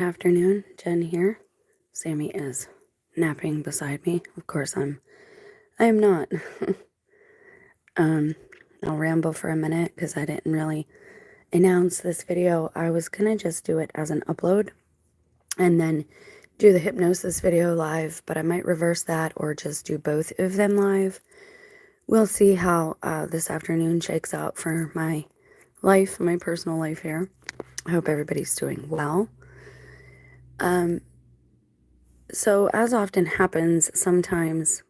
Afternoon, Jen here. Sammy is napping beside me. Of course, I am not. um, I'll ramble for a minute because I didn't really announce this video. I was gonna just do it as an upload and then do the hypnosis video live, but I might reverse that or just do both of them live. We'll see how this afternoon shakes out for my life, my personal life here. I hope everybody's doing well. So as often happens, sometimes,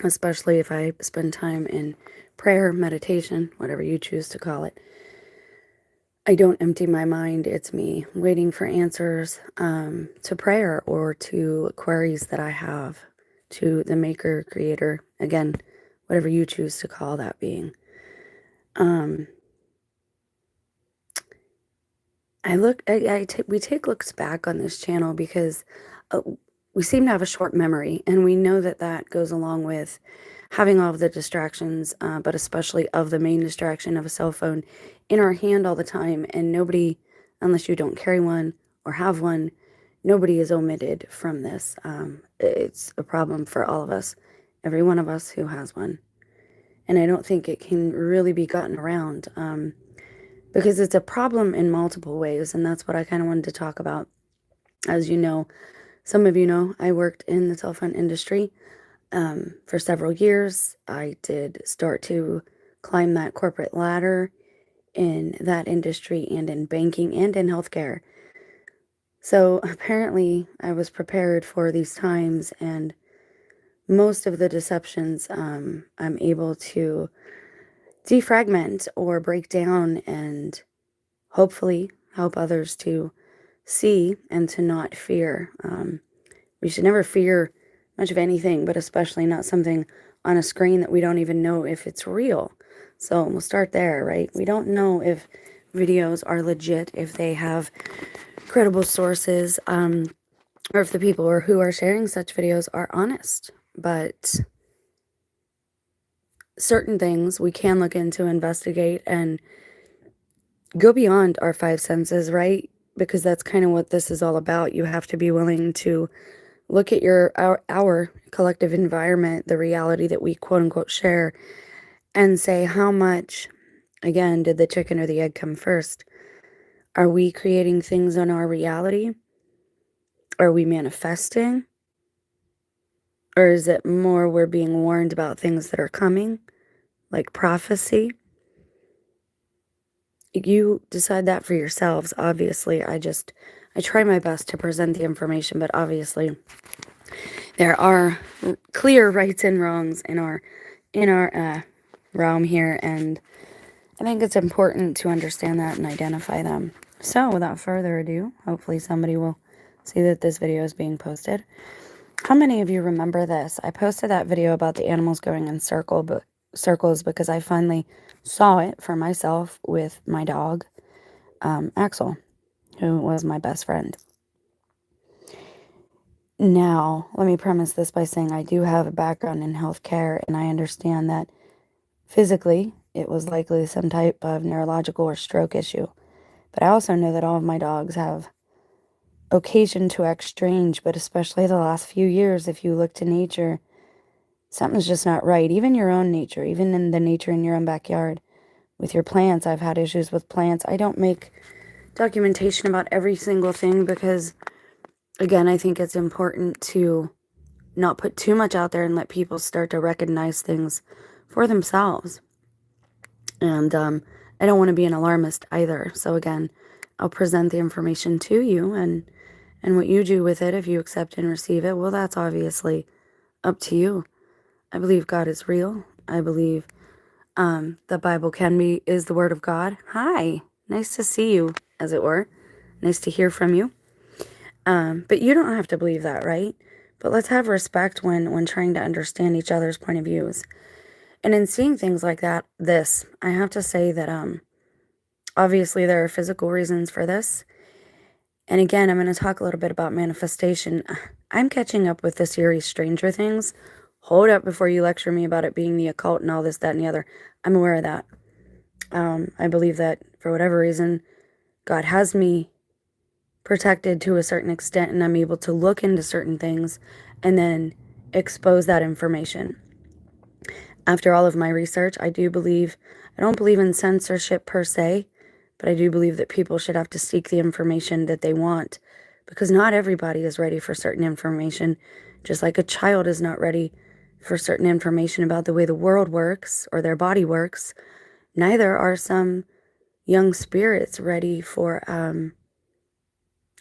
especially if I spend time in prayer, meditation, whatever you choose to call it, I don't empty my mind. It's me waiting for answers to prayer or to queries that I have to the maker, creator, again, whatever you choose to call that being. We take looks back on this channel because we seem to have a short memory, and we know that that goes along with having all of the distractions, but especially of the main distraction of a cell phone in our hand all the time, and nobody, unless you don't carry one or have one, nobody is omitted from this. It's a problem for all of us, every one of us who has one, and I don't think it can really be gotten around. Because it's a problem in multiple ways, and that's what I kind of wanted to talk about. As you know, some of you know, I worked in the cell phone industry for several years. I did start to climb that corporate ladder in that industry and in banking and in healthcare. So apparently I was prepared for these times, and most of the deceptions I'm able to defragment or break down and hopefully help others to see and to not fear. We should never fear much of anything, but especially not something on a screen that we don't even know if it's real. So we'll start there, right? We don't know if videos are legit, if they have credible sources, or if the people or who are sharing such videos are honest. But certain things we can look into, investigate, and go beyond our five senses, right? Because that's kind of what this is all about. You have to be willing to look at our collective environment, the reality that we quote unquote share, and say how much, again, did the chicken or the egg come first? Are we creating things on our reality? Are we manifesting? Or is it more we're being warned about things that are coming, like prophecy? You decide that for yourselves. Obviously, I try my best to present the information, but obviously there are clear rights and wrongs in our realm here, and I think it's important to understand that and identify them. So without further ado, hopefully somebody will see that this video is being posted. How many of you remember this? I posted that video about the animals going in circles because I finally saw it for myself with my dog, Axel, who was my best friend. Now, let me premise this by saying I do have a background in healthcare, and I understand that physically it was likely some type of neurological or stroke issue. But I also know that all of my dogs have occasion to act strange, but especially the last few years, if you look to nature, something's just not right. Even your own nature, even in the nature in your own backyard. With your plants, I've had issues with plants. I don't make documentation about every single thing because, again, I think it's important to not put too much out there and let people start to recognize things for themselves. And I don't want to be an alarmist either. So again, I'll present the information to you, and what you do with it, if you accept and receive it, well, that's obviously up to you. I believe God is real. I believe the Bible is the Word of God. Hi, nice to see you, as it were. Nice to hear from you. But you don't have to believe that, right? But let's have respect when trying to understand each other's point of views. And in seeing things like that, I have to say that obviously there are physical reasons for this. And again, I'm going to talk a little bit about manifestation. I'm catching up with the series Stranger Things. Hold up before you lecture me about it being the occult and all this, that, and the other. I'm aware of that. I believe that for whatever reason, God has me protected to a certain extent, and I'm able to look into certain things and then expose that information. After all of my research, I don't believe in censorship per se, but I do believe that people should have to seek the information that they want, because not everybody is ready for certain information, just like a child is not ready for certain information about the way the world works or their body works. Neither are some young spirits ready for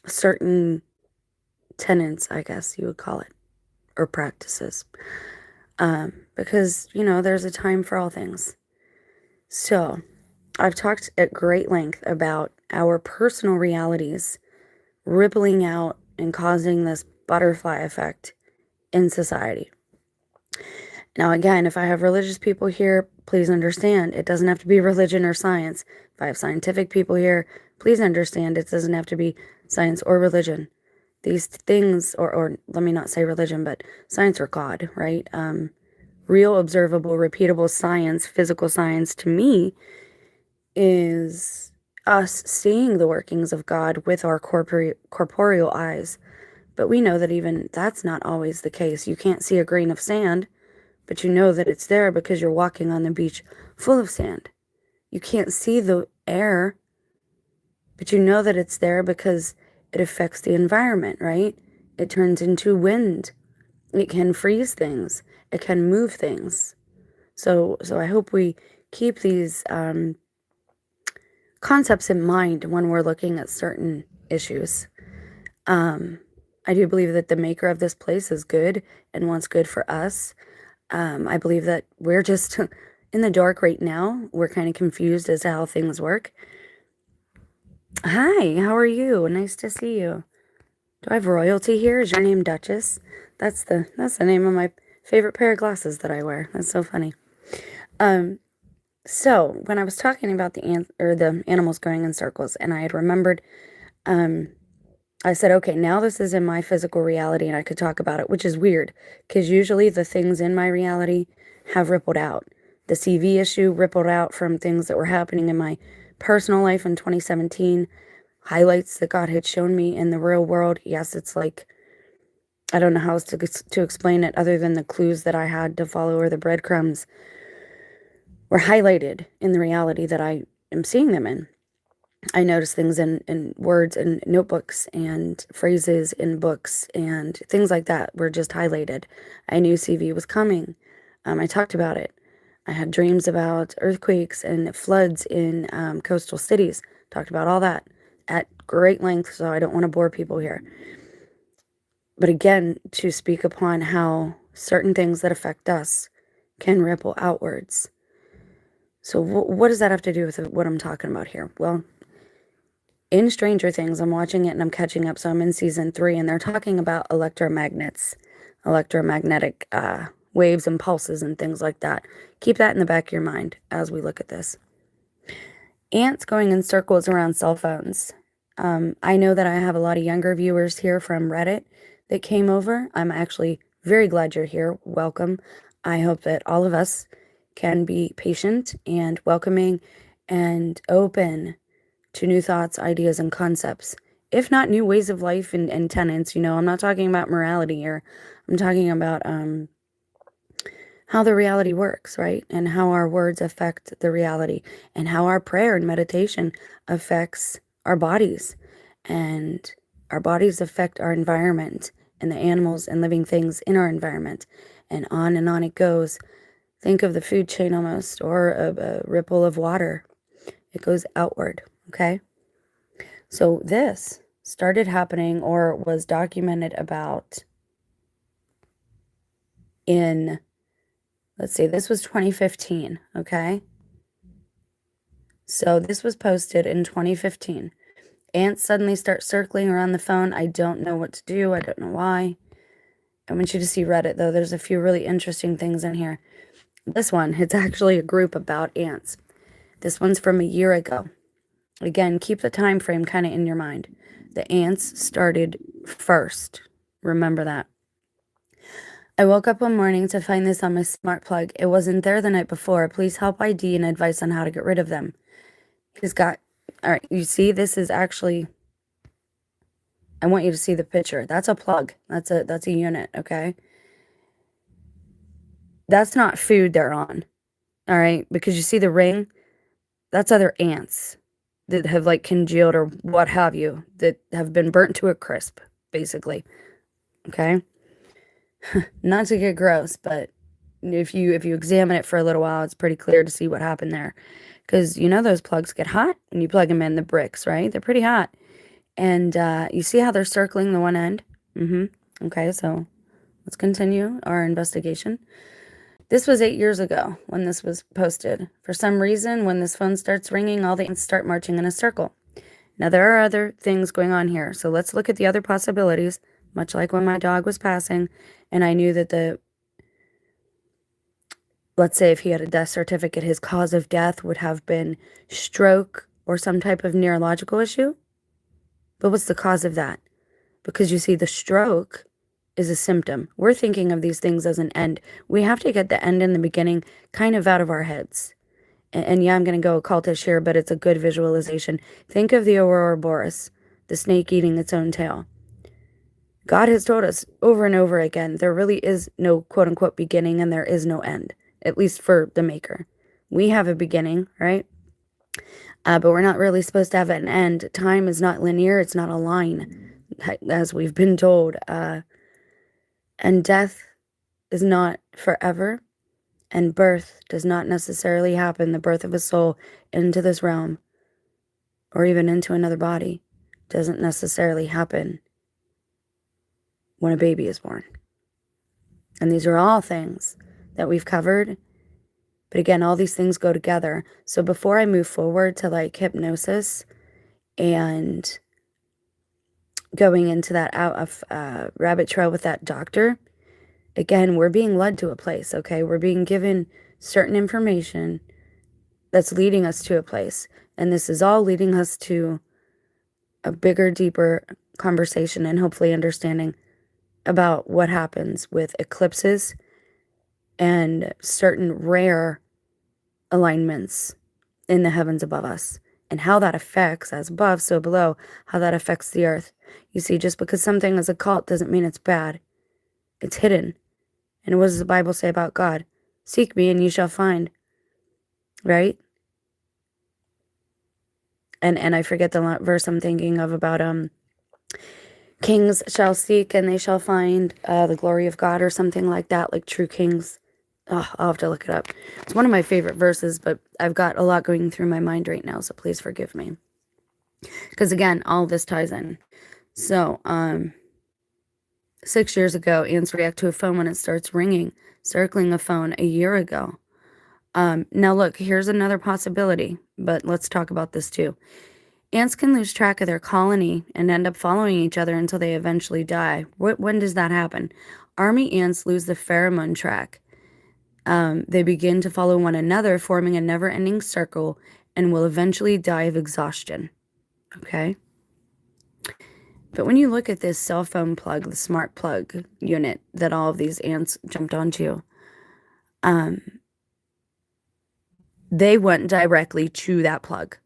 certain tenets, I guess you would call it, or practices. Because, there's a time for all things. So, I've talked at great length about our personal realities rippling out and causing this butterfly effect in society. Now, again, if I have religious people here, please understand it doesn't have to be religion or science. If I have scientific people here, please understand it doesn't have to be science or religion. These things, or let me not say religion, but science or God, right? Real, observable, repeatable science, physical science, to me, is us seeing the workings of God with our corporeal eyes. But we know that even that's not always the case. You can't see a grain of sand, but you know that it's there because you're walking on the beach full of sand. You can't see the air, but you know that it's there because it affects the environment, right? It turns into wind. It can freeze things. It can move things. So I hope we keep these concepts in mind when we're looking at certain issues. I do believe that the maker of this place is good and wants good for us. I believe that we're just in the dark right now. We're kind of confused as to how things work. Hi, how are you? Nice to see you. Do I have royalty here? Is your name Duchess? That's the name of my favorite pair of glasses that I wear. That's so funny. So when I was talking about the animals going in circles, and I had remembered, I said, okay, now this is in my physical reality, and I could talk about it, which is weird, because usually the things in my reality have rippled out. The CV issue rippled out from things that were happening in my personal life in 2017, highlights that God had shown me in the real world. Yes, it's like, I don't know how else to explain it other than the clues that I had to follow, or the breadcrumbs were highlighted in the reality that I am seeing them in. I noticed things in words and notebooks and phrases in books and things like that were just highlighted. I knew CV was coming. I talked about it. I had dreams about earthquakes and floods in coastal cities. Talked about all that at great length, so I don't want to bore people here. But again, to speak upon how certain things that affect us can ripple outwards. So what does that have to do with what I'm talking about here? Well, in Stranger Things, I'm watching it and I'm catching up. So I'm in season 3, and they're talking about electromagnets, electromagnetic waves and pulses and things like that. Keep that in the back of your mind as we look at this. Ants going in circles around cell phones. I know that I have a lot of younger viewers here from Reddit that came over. I'm actually very glad you're here. Welcome. I hope that all of us can be patient and welcoming and open to new thoughts, ideas, and concepts. If not new ways of life and tenets, I'm not talking about morality here. I'm talking about how the reality works, right? And how our words affect the reality, and how our prayer and meditation affects our bodies, and our bodies affect our environment and the animals and living things in our environment, and on it goes. Think of the food chain almost, or a ripple of water. It goes outward, okay? So this started happening, or was documented about in, let's see, this was 2015, okay? So this was posted in 2015. Ants suddenly start circling around the phone. I don't know what to do. I don't know why. I want you to see Reddit, though. There's a few really interesting things in here. This one, it's actually a group about ants. This one's from a year ago. Again, keep the time frame kind of in your mind. The ants started first. Remember that. I woke up one morning to find this on my smart plug. It wasn't there the night before. Please help ID and advice on how to get rid of them. All right, you see, this is actually I want you to see the picture. That's a plug. That's a unit, okay? That's not food they're on, all right? Because you see the ring? That's other ants that have like congealed or what have you, that have been burnt to a crisp, basically, okay? Not to get gross, but if you examine it for a little while, it's pretty clear to see what happened there. Because you know those plugs get hot when you plug them in the bricks, right? They're pretty hot. And you see how they're circling the one end? Okay, so let's continue our investigation. This was 8 years ago when this was posted. For some reason, when this phone starts ringing, all the ants start marching in a circle. Now, there are other things going on here, so let's look at the other possibilities, much like when my dog was passing, and I knew that let's say if he had a death certificate, his cause of death would have been stroke or some type of neurological issue. But what's the cause of that? Because you see, the stroke is a symptom. We're thinking of these things as an end. We have to get the end and the beginning kind of out of our heads. And yeah, I'm going to go occultish here, but it's a good visualization. Think of the Aurora Boreas, the snake eating its own tail. God has told us over and over again, there really is no quote unquote beginning and there is no end, at least for the maker. We have a beginning, right? But we're not really supposed to have an end. Time is not linear. It's not a line, as we've been told. And death is not forever. And birth does not necessarily happen. The birth of a soul into this realm or even into another body doesn't necessarily happen when a baby is born. And these are all things that we've covered. But again, all these things go together. So before I move forward to like hypnosis and going into that out of rabbit trail with that doctor, again, we're being led to a place, okay? We're being given certain information that's leading us to a place. And this is all leading us to a bigger, deeper conversation and hopefully understanding about what happens with eclipses and certain rare alignments in the heavens above us and how that affects, as above, so below, how that affects the earth. You see, just because something is a cult doesn't mean it's bad. It's hidden. And what does the Bible say about God? Seek me and you shall find. Right? And I forget the verse I'm thinking of about kings shall seek and they shall find the glory of God or something like that, like true kings. Oh, I'll have to look it up. It's one of my favorite verses, but I've got a lot going through my mind right now, so please forgive me. Because again, all this ties in. So, 6 years ago, ants react to a phone when it starts ringing, circling a phone a year ago. Now look, here's another possibility, but let's talk about this too. Ants can lose track of their colony and end up following each other until they eventually die. When does that happen? Army ants lose the pheromone track. They begin to follow one another, forming a never-ending circle, and will eventually die of exhaustion. Okay? But when you look at this cell phone plug, the smart plug unit that all of these ants jumped onto, they went directly to that plug.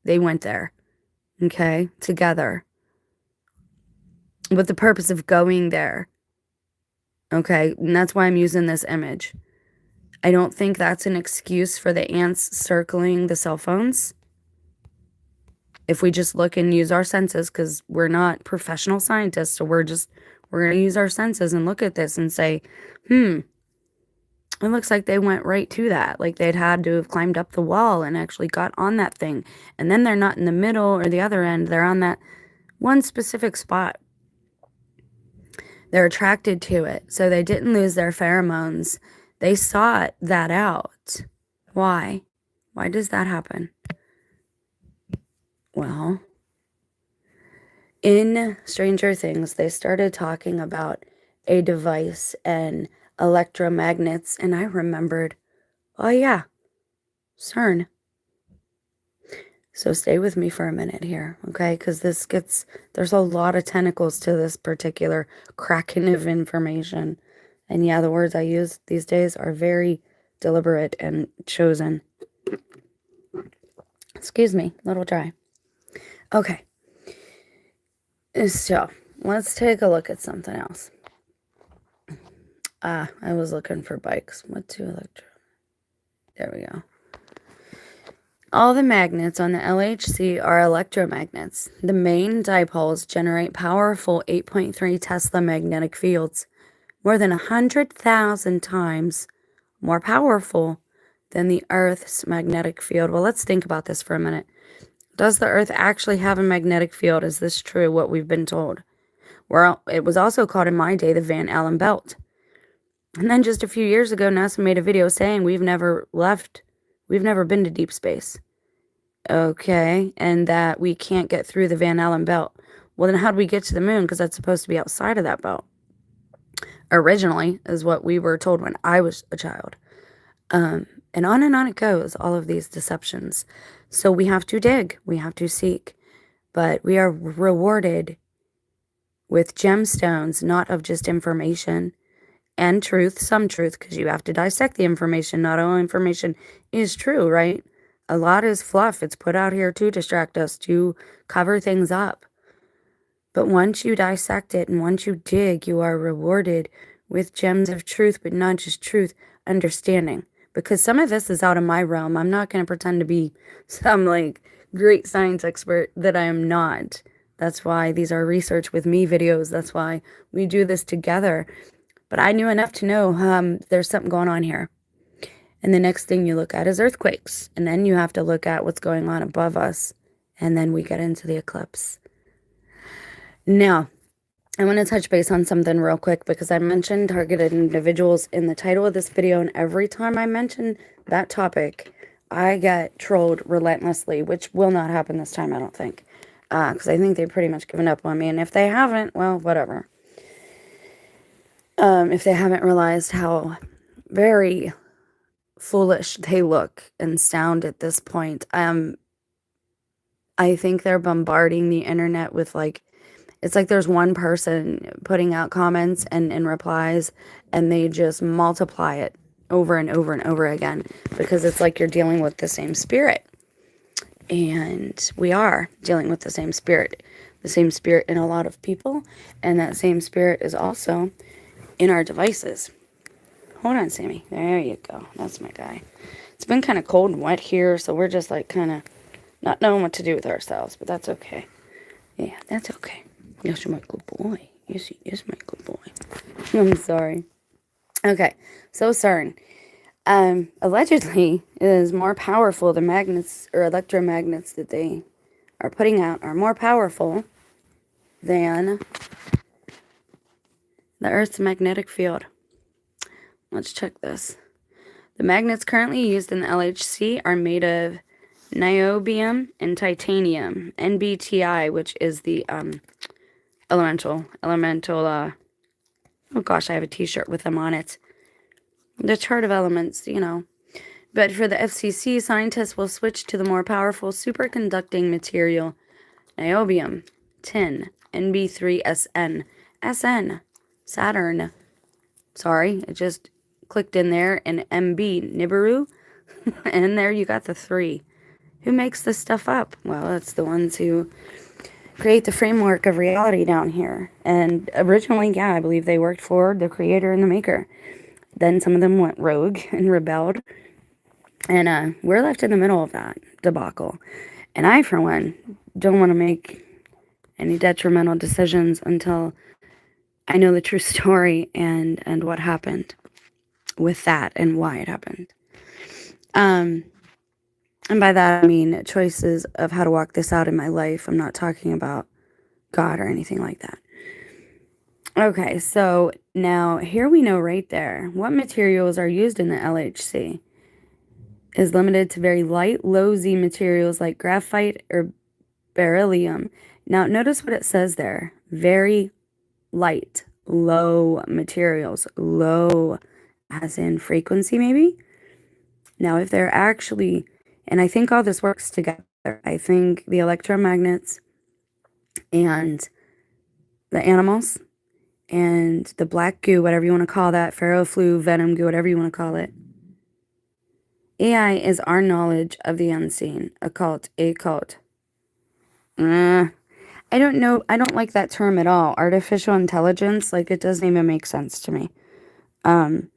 They went there, okay, together, with the purpose of going there, okay? And that's why I'm using this image. I don't think that's an excuse for the ants circling the cell phones. If we just look and use our senses, because we're not professional scientists, so we're going to use our senses and look at this and say, it looks like they went right to that. Like they'd had to have climbed up the wall and actually got on that thing. And then they're not in the middle or the other end. They're on that one specific spot. They're attracted to it. So they didn't lose their pheromones. They sought that out. Why? Why does that happen? Well, in Stranger Things, they started talking about a device and electromagnets, and I remembered, oh yeah, CERN. So stay with me for a minute here, okay? Because there's a lot of tentacles to this particular kraken of information. And yeah, the words I use these days are very deliberate and chosen. Excuse me, a little dry. Okay. So, let's take a look at something else. I was looking for bikes. What to electro? There we go. All the magnets on the LHC are electromagnets. The main dipoles generate powerful 8.3 Tesla magnetic fields, more than 100,000 times more powerful than the Earth's magnetic field. Well, let's think about this for a minute. Does the Earth actually have a magnetic field? Is this true, what we've been told? Well, it was also called in my day the Van Allen belt. And then just a few years ago, NASA made a video saying we've never been to deep space. Okay, and that we can't get through the Van Allen belt. Well, then how do we get to the moon? Because that's supposed to be outside of that belt. Originally, is what we were told when I was a child. And on it goes, all of these deceptions. So we have to dig, we have to seek, but we are rewarded with gemstones, not of just information and truth, some truth, because you have to dissect the information. Not all information is true, right? A lot is fluff. It's put out here to distract us, to cover things up. But once you dissect it and once you dig, you are rewarded with gems of truth, but not just truth, understanding. Because some of this is out of my realm. I'm not going to pretend to be some like great science expert that I am not. That's why these are research with me videos. That's why we do this together. But I knew enough to know there's something going on here. And the next thing you look at is earthquakes. And then you have to look at what's going on above us. And then we get into the eclipse. Now, I want to touch base on something real quick because I mentioned targeted individuals in the title of this video. And every time I mention that topic, I get trolled relentlessly, which will not happen this time, I don't think. Because I think they've pretty much given up on me. And if they haven't, well, whatever. If they haven't realized how very foolish they look and sound at this point, I think they're bombarding the internet with like, it's like there's one person putting out comments and replies, and they just multiply it over and over and over again because it's like you're dealing with the same spirit. And we are dealing with the same spirit in a lot of people, and that same spirit is also in our devices. Hold on, Sammy. There you go. That's my guy. It's been kind of cold and wet here, so we're just like kind of not knowing what to do with ourselves, but that's okay. Yeah, that's okay. Yes, you're my good boy. Yes, he is my good boy. I'm sorry. Okay, so CERN. Allegedly is more powerful. The magnets or electromagnets that they are putting out are more powerful than the Earth's magnetic field. Let's check this. The magnets currently used in the LHC are made of niobium and titanium, NBTI, which is the elemental, oh gosh, I have a t-shirt with them on it. The chart of elements, you know. But for the FCC, scientists will switch to the more powerful superconducting material, niobium, tin, NB3SN, SN, Saturn. Sorry, it just clicked in there, and MB, Nibiru, and there you got the 3. Who makes this stuff up? Well, it's the ones who create the framework of reality down here. And originally, yeah, I believe they worked for the creator and the maker. Then some of them went rogue and rebelled. And we're left in the middle of that debacle. And I, for one, don't want to make any detrimental decisions until I know the true story and what happened with that and why it happened. And by that, I mean choices of how to walk this out in my life. I'm not talking about God or anything like that. Okay, so now here we know right there what materials are used in the LHC is limited to very light, low Z materials like graphite or beryllium. Now, notice what it says there. Very light, low materials. Low as in frequency, maybe? Now, if they're actually, and I think all this works together. I think the electromagnets and the animals and the black goo, whatever you want to call that, ferroflu, venom goo, whatever you want to call it. AI is our knowledge of the unseen, occult. I I don't know. I don't like that term at all. Artificial intelligence, like it doesn't even make sense to me. Um,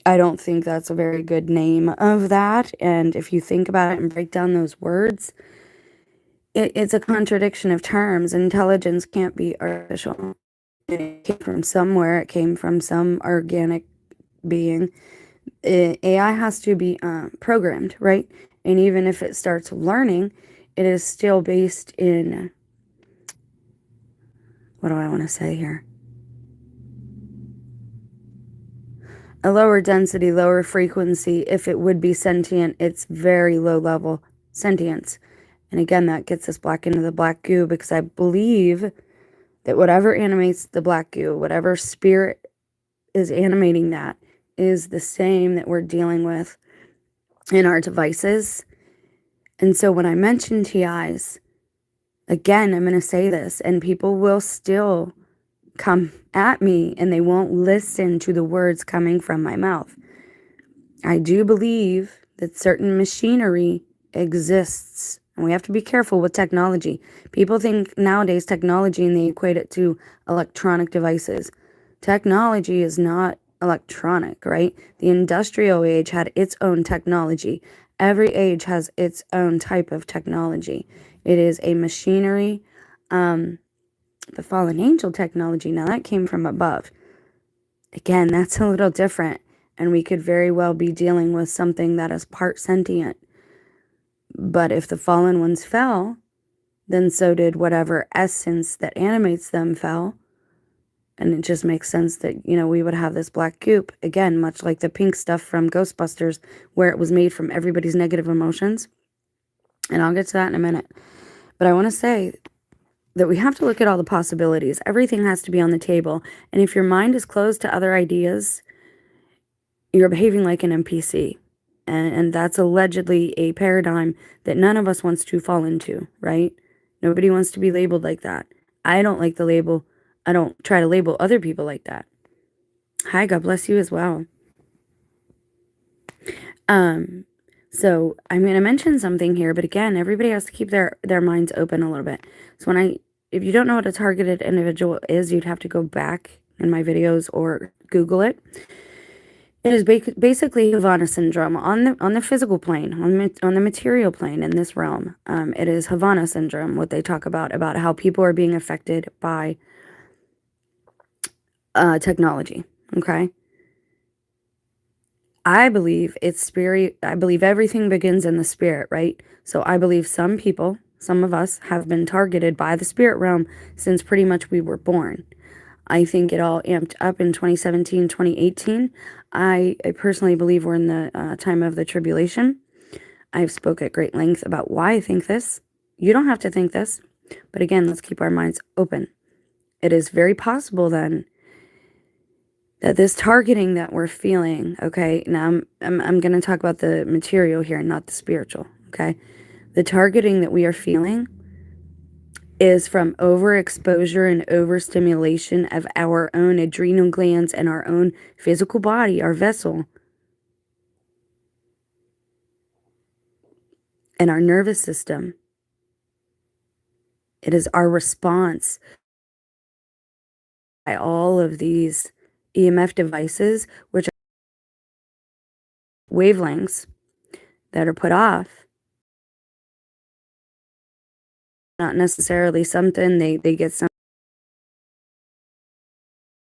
I don't think that's a very good name of that. And if you think about it and break down those words, it's a contradiction of terms. Intelligence can't be artificial. It came from somewhere. It came from some organic being. AI has to be programmed, right? And even if it starts learning, it is still based in, what do I want to say here? A lower density, lower frequency. If it would be sentient, it's very low level sentience. And again, that gets us back into the black goo, because I believe that whatever animates the black goo, whatever spirit is animating that, is the same that we're dealing with in our devices. And so when I mention TIs, again, I'm going to say this, and people will still come at me and they won't listen to the words coming from my mouth. I do believe that certain machinery exists, and we have to be careful with technology. People think nowadays technology and they equate it to electronic devices. Technology is not electronic, right? The industrial age had its own technology. Every age has its own type of technology. It is a machinery. The fallen angel technology, now that came from above. Again, that's a little different, and we could very well be dealing with something that is part sentient. But if the fallen ones fell, then so did whatever essence that animates them fell. And it just makes sense that, we would have this black goop, again, much like the pink stuff from Ghostbusters, where it was made from everybody's negative emotions. And I'll get to that in a minute. But I want to say that we have to look at all the possibilities. Everything has to be on the table. And if your mind is closed to other ideas, you're behaving like an NPC. And that's allegedly a paradigm that none of us wants to fall into, right? Nobody wants to be labeled like that. I don't like the label. I don't try to label other people like that. Hi, God bless you as well. So I'm going to mention something here, but again, everybody has to keep their minds open a little bit. So if you don't know what a targeted individual is, you'd have to go back in my videos or Google it. It is basically Havana syndrome on the physical plane, on the material plane in this realm. It is Havana syndrome, what they talk about how people are being affected by technology. Okay. I believe it's spirit. I believe everything begins in the spirit, right? So I believe some people, some of us, have been targeted by the spirit realm since pretty much we were born. I think it all amped up in 2017, 2018. I personally believe we're in the time of the tribulation. I've spoke at great length about why I think this. You don't have to think this. But again, let's keep our minds open. It is very possible then that this targeting that we're feeling, okay, now I'm going to talk about the material here, not the spiritual, okay? The targeting that we are feeling is from overexposure and overstimulation of our own adrenal glands and our own physical body, our vessel, and our nervous system. It is our response by all of these EMF devices, which are wavelengths that are put off. Not necessarily something they get some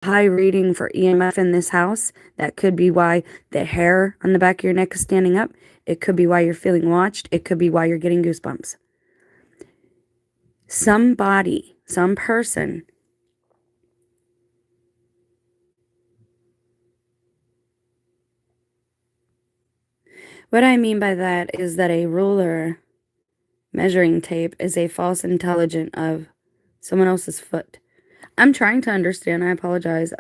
high reading for EMF in this house. That could be why the hair on the back of your neck is standing up. It could be why you're feeling watched. It could be why you're getting goosebumps. Somebody, some person, what I mean by that is that a ruler measuring tape is a false intelligence of someone else's foot. I'm trying to understand. I apologize.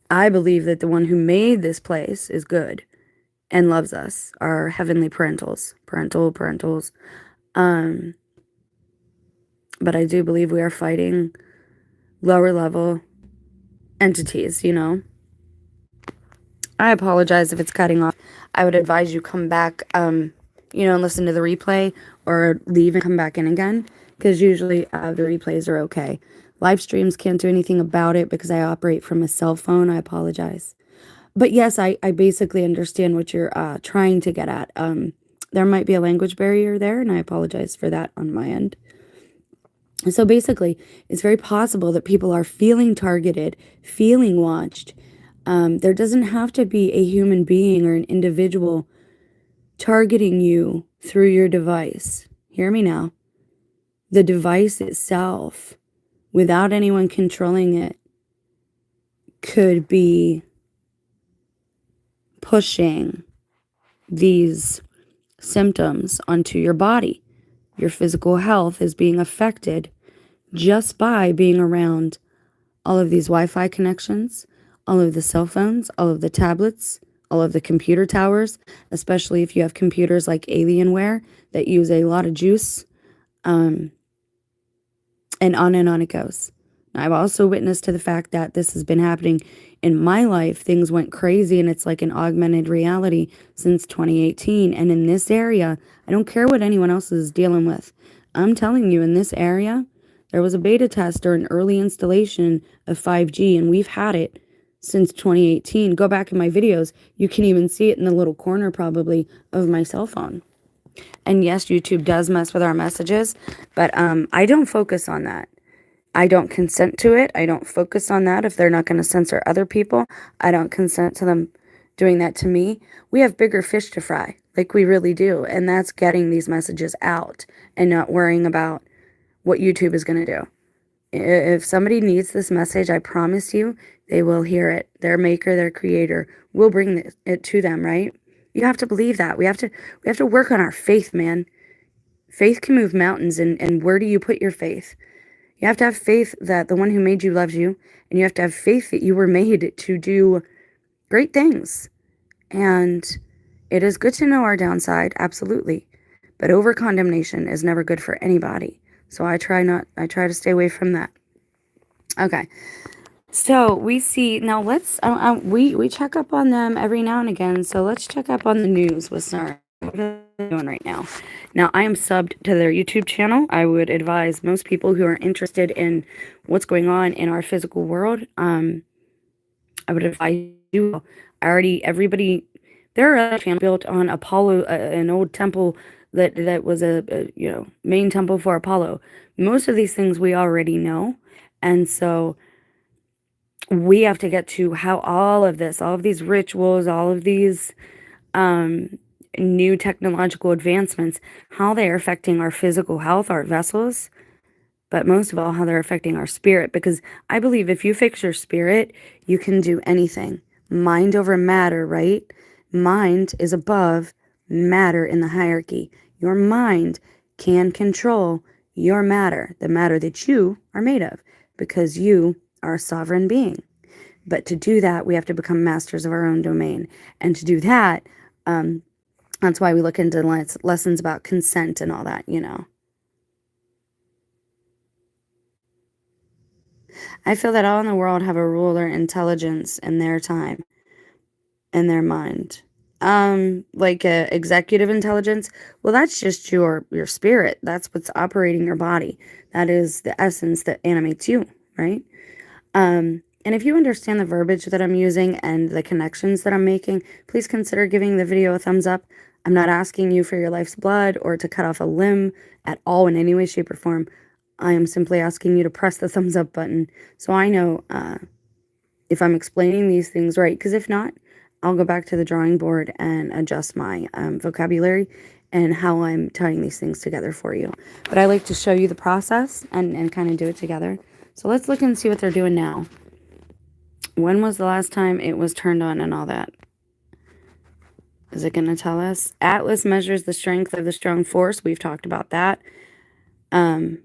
I believe that the one who made this place is good and loves us, our heavenly parentals. But I do believe we are fighting lower level entities, I apologize if it's cutting off. I would advise you come back and listen to the replay or leave and come back in again, because usually the replays are okay. Live streams can't do anything about it because I operate from a cell phone. I apologize. But yes, I basically understand what you're trying to get at. There might be a language barrier there, and I apologize for that on my end. So basically, it's very possible that people are feeling targeted, feeling watched. There doesn't have to be a human being or an individual targeting you through your device. Hear me now. The device itself, without anyone controlling it, could be pushing these symptoms onto your body. Your physical health is being affected just by being around all of these Wi-Fi connections, all of the cell phones, all of the tablets, all of the computer towers, especially if you have computers like Alienware that use a lot of juice, and on it goes. Now, I've also witnessed to the fact that this has been happening in my life. Things went crazy, and it's like an augmented reality since 2018. And in this area, I don't care what anyone else is dealing with. I'm telling you, in this area, there was a beta test or an early installation of 5G, and we've had it since 2018. Go back in my videos. You can even see it in the little corner probably of my cell phone. And yes, YouTube does mess with our messages, but I don't focus on that. I don't consent to it. I don't focus on that. If they're not going to censor other people, I don't consent to them doing that to me. We have bigger fish to fry, like we really do. And that's getting these messages out and not worrying about what YouTube is going to do. If somebody needs this message, I promise you, they will hear it. Their maker, their creator will bring it to them, right? You have to believe that. We have to work on our faith, man. Faith can move mountains, and where do you put your faith? You have to have faith that the one who made you loves you, and you have to have faith that you were made to do great things. And it is good to know our downside, absolutely. But over condemnation is never good for anybody. So I try to stay away from that. Okay. So we see, now let's, we check up on them every now and again. So let's check up on the news with Snark. What are they doing right now? Now, I am subbed to their YouTube channel. I would advise most people who are interested in what's going on in our physical world. I would advise you, everybody, there are a channel built on Apollo, an old temple that was a main temple for Apollo. Most of these things we already know. And so we have to get to how all of these rituals, all of these new technological advancements, how they are affecting our physical health, our vessels, but most of all, how they're affecting our spirit. Because I believe if you fix your spirit, you can do anything. Mind over matter, right? Mind is above matter in the hierarchy. Your mind can control your matter, the matter that you are made of, because you are a sovereign being. But to do that, we have to become masters of our own domain. And to do that, that's why we look into lessons about consent and all that, I feel that all in the world have a ruler intelligence in their time, in their mind. Like executive intelligence, well, that's just your spirit. That's what's operating your body. That is the essence that animates you, right? And if you understand the verbiage that I'm using and the connections that I'm making, please consider giving the video a thumbs up. I'm not asking you for your life's blood or to cut off a limb at all in any way, shape, or form. I am simply asking you to press the thumbs up button so I know if I'm explaining these things right. Because if not, I'll go back to the drawing board and adjust my vocabulary and how I'm tying these things together for you. But I like to show you the process and kind of do it together. So let's look and see what they're doing now. When was the last time it was turned on and all that? Is it going to tell us? Atlas measures the strength of the strong force. We've talked about that. And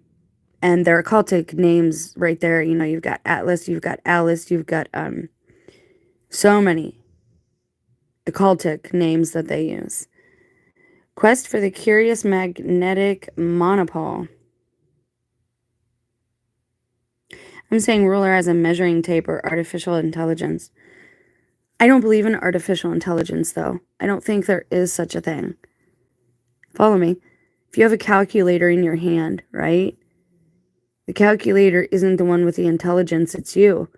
there are occultic names right there. You've got Atlas, you've got Alice, you've got so many occultic names that they use. Quest for the curious magnetic monopole. I'm saying ruler as a measuring tape or artificial intelligence. I don't believe in artificial intelligence, though. I don't think there is such a thing. Follow me. If you have a calculator in your hand, right? The calculator isn't the one with the intelligence, it's you.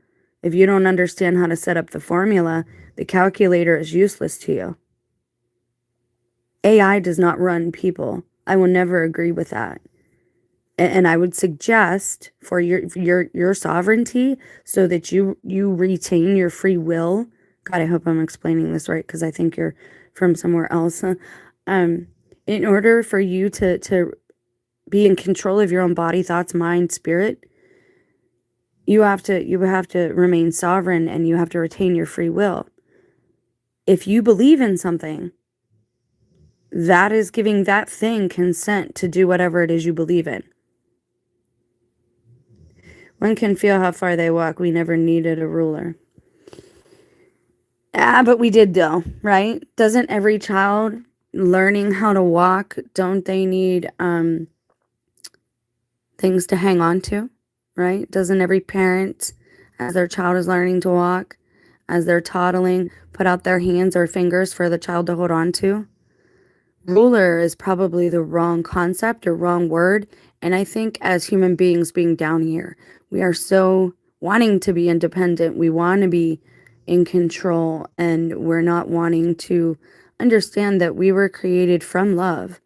If you don't understand how to set up the formula, the calculator is useless to you. AI does not run people. I will never agree with that. And I would suggest for your sovereignty, so that you retain your free will. God, I hope I'm explaining this right, because I think you're from somewhere else. In order for you to be in control of your own body, thoughts, mind, spirit, you have to remain sovereign, and you have to retain your free will. If you believe in something, that is giving that thing consent to do whatever it is you believe in. One can feel how far they walk. We never needed a ruler. But we did, though, right? Doesn't every child learning how to walk, don't they need things to hang on to, right? Doesn't every parent, as their child is learning to walk, as they're toddling, put out their hands or fingers for the child to hold on to? Ruler is probably the wrong concept or wrong word. And I think as human beings being down here, we are so wanting to be independent. We want to be in control, and we're not wanting to understand that we were created from love.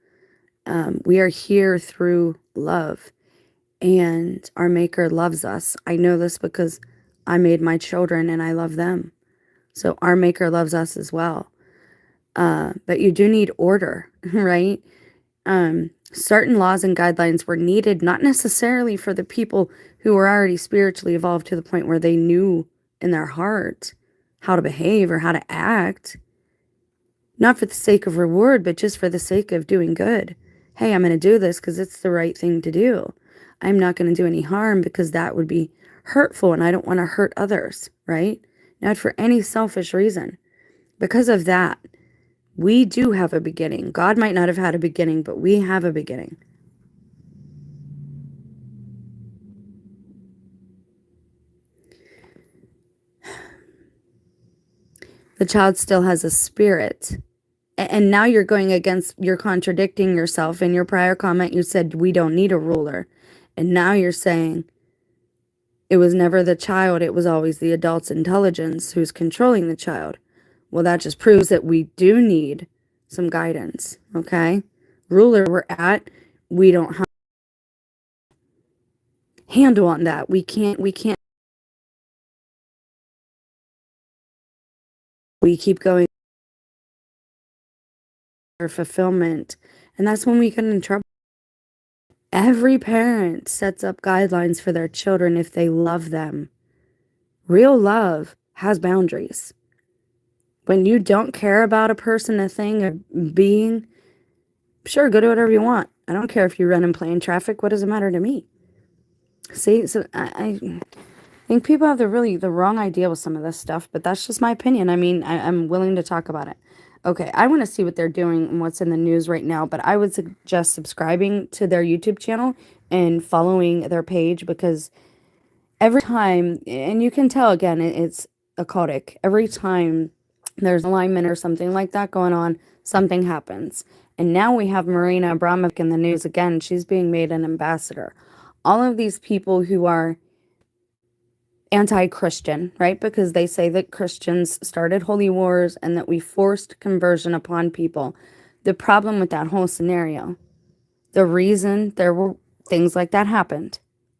We are here through love, and our Maker loves us. I know this because I made my children and I love them. So our Maker loves us as well. But you do need order, right? Certain laws and guidelines were needed, not necessarily for the people who were already spiritually evolved to the point where they knew in their heart how to behave or how to act, not for the sake of reward, but just for the sake of doing good. Hey, I'm going to do this because it's the right thing to do. I'm not going to do any harm because that would be hurtful, and I don't want to hurt others, right? Not for any selfish reason. Because of that, we do have a beginning. God might not have had a beginning, but we have a beginning. The child still has a spirit. And now you're contradicting yourself. In your prior comment, you said we don't need a ruler. And now you're saying it was never the child, it was always the adult's intelligence who's controlling the child. Well, that just proves that we do need some guidance, okay? Ruler we're at, we don't have handle on that. We can't. We keep going for fulfillment, and that's when we get in trouble. Every parent sets up guidelines for their children if they love them. Real love has boundaries. When you don't care about a person, a thing, a being, sure, go do whatever you want. I don't care if you run and play in traffic. What does it matter to me? See, so I think people have the wrong idea with some of this stuff, but that's just my opinion. I mean, I'm willing to talk about it. Okay, I want to see what they're doing and what's in the news right now, but I would suggest subscribing to their YouTube channel and following their page, because every time, and you can tell again, it's occultic. Every time there's alignment or something like that going on, something happens. And now we have Marina Abramovic in the news again. She's being made an ambassador. All of these people who are anti-Christian, right? Because they say that Christians started holy wars and that we forced conversion upon people. The problem with that whole scenario, the reason there were things like that happened,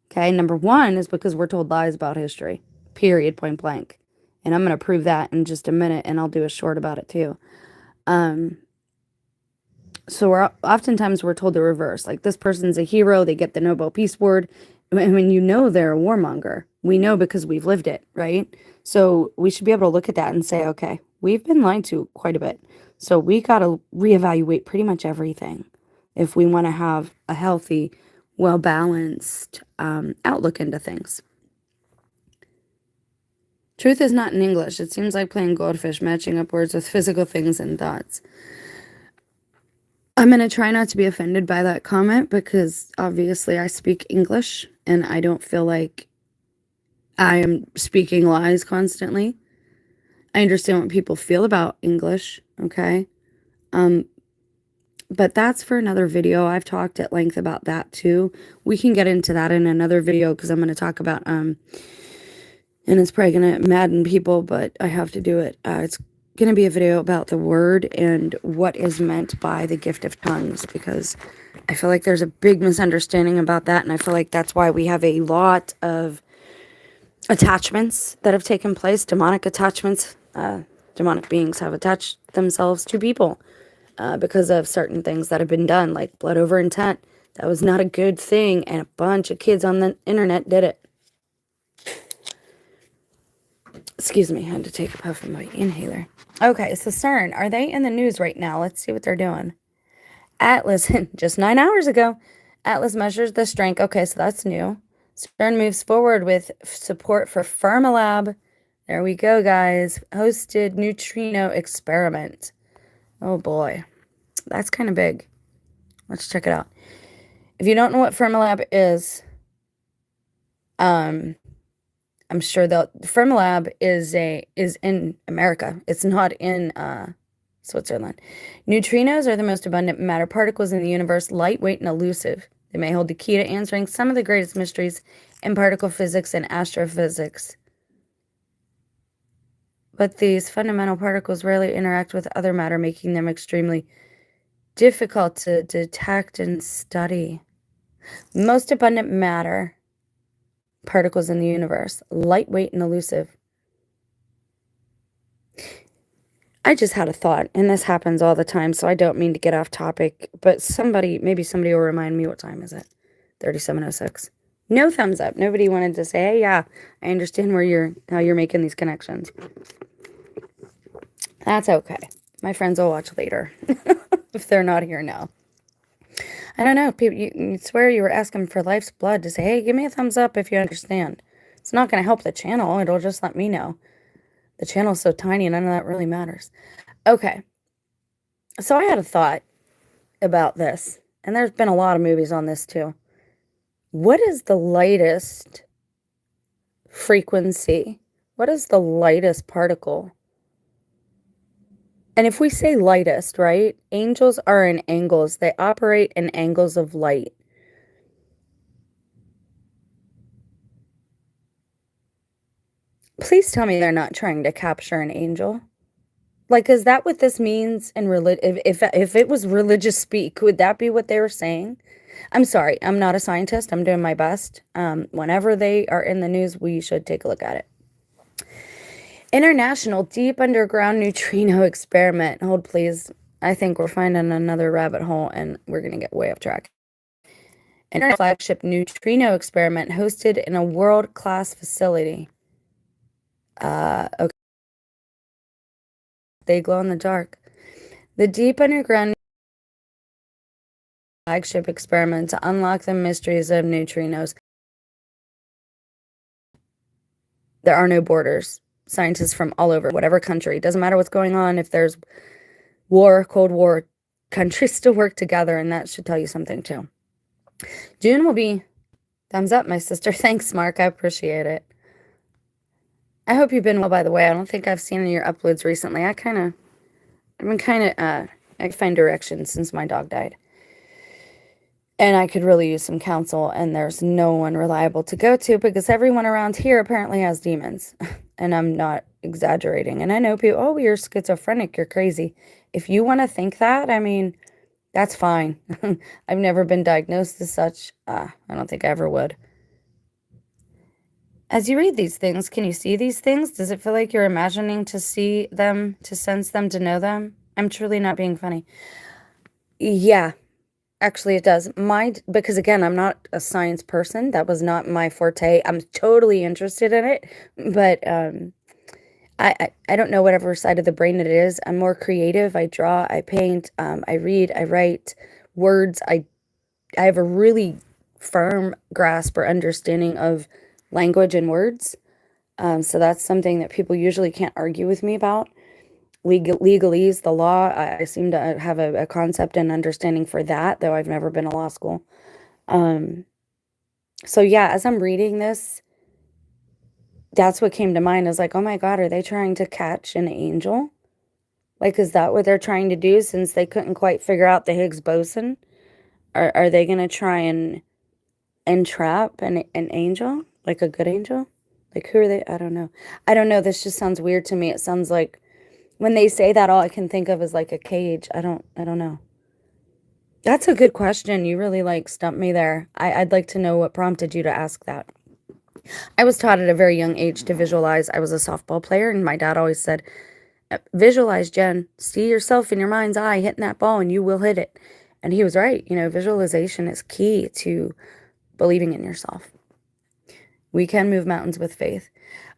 okay, number one is because we're told lies about history, period, point blank. And I'm going to prove that in just a minute, and I'll do a short about it too. So oftentimes we're told the reverse, like this person's a hero, they get the Nobel Peace Award. When you know they're a warmonger, we know because we've lived it, right? So we should be able to look at that and say, okay, we've been lied to quite a bit. So we got to reevaluate pretty much everything if we want to have a healthy, well-balanced outlook into things. Truth is not in English. It seems like playing goldfish, matching up words with physical things and thoughts. I'm going to try not to be offended by that comment, because obviously I speak English and I don't feel like I am speaking lies constantly. I understand what people feel about English, okay? But that's for another video. I've talked at length about that too. We can get into that in another video because I'm going to talk about and it's probably going to madden people, but I have to do it. It's going to be a video about the word and what is meant by the gift of tongues, because I feel like there's a big misunderstanding about that, and I feel like that's why we have a lot of attachments that have taken place, demonic attachments. Demonic beings have attached themselves to people because of certain things that have been done, like blood over intent. That was not a good thing, and a bunch of kids on the internet did it. Excuse me, I had to take a puff of my inhaler. Okay, so CERN, are they in the news right now? Let's see what they're doing. Atlas, just 9 hours ago, Atlas measures the strength. Okay, so that's new. CERN moves forward with support for Fermilab. There we go, guys. Hosted neutrino experiment. Oh boy, that's kind of big. Let's check it out. If you don't know what Fermilab is, I'm sure that Fermilab is in America. It's not in Switzerland. Neutrinos are the most abundant matter particles in the universe, lightweight and elusive. They may hold the key to answering some of the greatest mysteries in particle physics and astrophysics. But these fundamental particles rarely interact with other matter, making them extremely difficult to detect and study. Most abundant matter particles in the universe, lightweight and elusive. I just had a thought, and this happens all the time, so I don't mean to get off topic, but maybe somebody will remind me. What time is it? 37:06. No thumbs up. Nobody wanted to say, hey, yeah, I understand how you're making these connections. That's okay. My friends will watch later if they're not here now. I don't know. People, you swear you were asking for life's blood to say, hey, give me a thumbs up if you understand. It's not going to help the channel. It'll just let me know. The channel's so tiny, none of that really matters. Okay. So I had a thought about this, and there's been a lot of movies on this too. What is the lightest frequency? What is the lightest particle? And if we say lightest, right? Angels are in angles. They operate in angles of light. Please tell me they're not trying to capture an angel. Like, is that what this means in if it was religious speak, would that be what they were saying? I'm sorry, I'm not a scientist. I'm doing my best. Whenever they are in the news, we should take a look at it. International Deep Underground Neutrino Experiment. Hold, please. I think we're finding another rabbit hole, and we're going to get way off track. An flagship neutrino experiment hosted in a world-class facility. Okay. They glow in the dark. The Deep Underground flagship experiment to unlock the mysteries of neutrinos. There are no borders. Scientists from all over, whatever country, doesn't matter what's going on. If there's war, Cold War, countries still work together, and that should tell you something too. June will be thumbs up, my sister. Thanks, Mark. I appreciate it. I hope you've been well, by the way. I don't think I've seen any of your uploads recently. I find directions since my dog died. And I could really use some counsel, and there's no one reliable to go to because everyone around here apparently has demons. And I'm not exaggerating. And I know people, oh, you're schizophrenic, you're crazy. If you want to think that, I mean, that's fine. I've never been diagnosed as such. I don't think I ever would. As you read these things, can you see these things? Does it feel like you're imagining to see them, to sense them, to know them? I'm truly not being funny. Yeah, actually it does. Because again, I'm not a science person. That was not my forte. I'm totally interested in it, but I don't know whatever side of the brain it is. I'm more creative. I draw, I paint, I read, I write words. I have a really firm grasp or understanding of language and words. So that's something that people usually can't argue with me about. Legalese, the law, I seem to have a concept and understanding for that, though I've never been to law school. So yeah, as I'm reading this, that's what came to mind. Is like, oh my God, are they trying to catch an angel? Like, is that what they're trying to do since they couldn't quite figure out the Higgs boson? Are they going to try and entrap an angel? Like a good angel? Like, who are they? I don't know. I don't know. This just sounds weird to me. It sounds like when they say that, all I can think of is like a cage. I don't know. That's a good question. You really like stumped me there. I'd like to know what prompted you to ask that. I was taught at a very young age to visualize. I was a softball player, and my dad always said, visualize, Jen. See yourself in your mind's eye hitting that ball, and you will hit it. And he was right. You know, visualization is key to believing in yourself. We can move mountains with faith.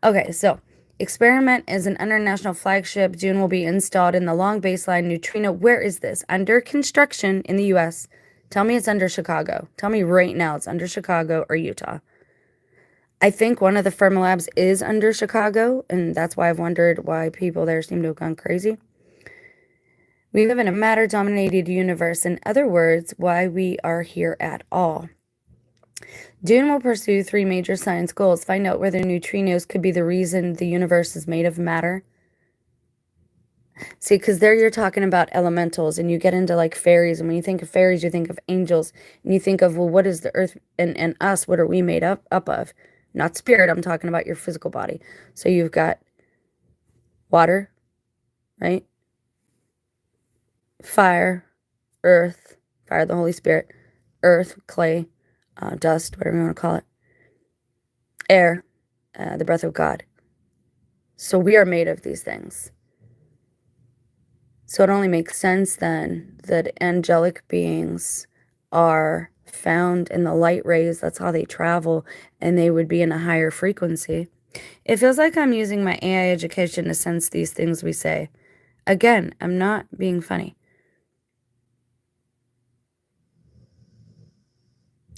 Okay, so experiment is an international flagship. June will be installed in the Long Baseline neutrino. Where is this? Under construction in the U.S. Tell me it's under Chicago. Tell me right now it's under Chicago or Utah. I think one of the Fermilabs is under Chicago, and that's why I've wondered why people there seem to have gone crazy. We live in a matter-dominated universe. In other words, why we are here at all. June will pursue 3 major science goals. Find out whether neutrinos could be the reason the universe is made of matter. See, because there you're talking about elementals, and you get into like fairies, and when you think of fairies, you think of angels, and you think of, well, what is the earth and us? What are we made up of? Not spirit, I'm talking about your physical body. So you've got water, right? Fire, earth, fire, the Holy Spirit, earth, clay, dust, whatever you want to call it, air, the breath of God. So we are made of these things. So it only makes sense then that angelic beings are found in the light rays. That's how they travel, and they would be in a higher frequency. It feels like I'm using my AI education to sense these things we say. Again, I'm not being funny.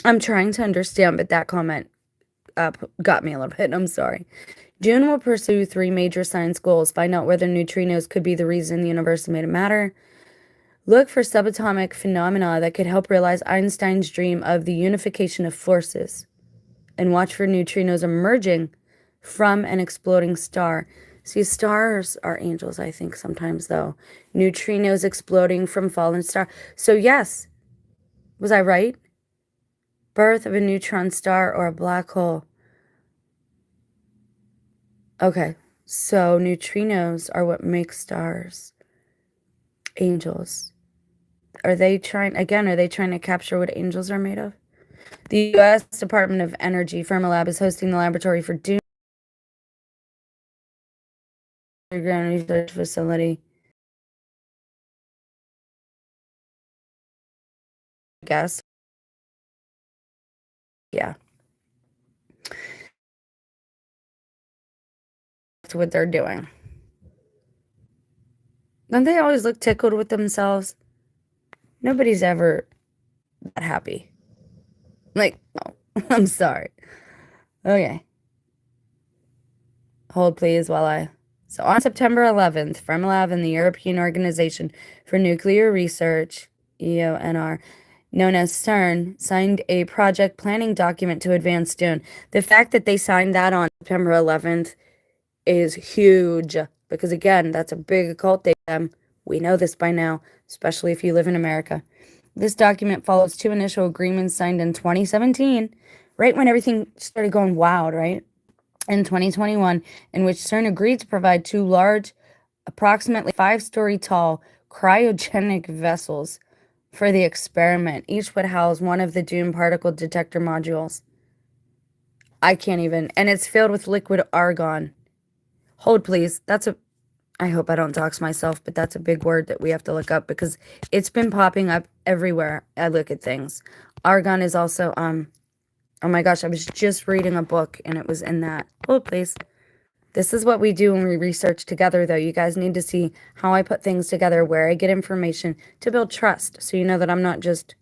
I'm trying to understand, but that comment got me a little bit. I'm sorry. June will pursue 3 major science goals. Find out whether neutrinos could be the reason the universe is made of matter. Look for subatomic phenomena that could help realize Einstein's dream of the unification of forces. And watch for neutrinos emerging from an exploding star. See, stars are angels, I think, sometimes, though. Neutrinos exploding from fallen star. So, yes, was I right? Birth of a neutron star or a black hole. Okay, so neutrinos are what make stars. Angels. Are they trying to capture what angels are made of? The U.S. Department of Energy Fermilab is hosting the laboratory for Dune Underground Research Facility. I guess. Yeah. That's what they're doing. Don't they always look tickled with themselves? Nobody's ever that happy. Like, no. I'm sorry. Okay. Hold, please, while I... So on September 11th, Fermilab and the European Organization for Nuclear Research, EONR, known as CERN, signed a project planning document to advance Dune. The fact that they signed that on September 11th is huge because, again, that's a big occult date. We know this by now, especially if you live in America. This document follows 2 initial agreements signed in 2017, right when everything started going wild, right? In 2021, in which CERN agreed to provide 2 large, approximately 5-story tall, cryogenic vessels for the experiment. Each would house one of the Dune particle detector modules. I can't even. And it's filled with liquid argon. Hold, please. I hope I don't dox myself, but that's a big word that we have to look up because it's been popping up everywhere I look at things. Argon is also, oh my gosh, I was just reading a book and it was in that. Hold, please. This is what we do when we research together, though. You guys need to see how I put things together, where I get information to build trust, so you know that I'm not just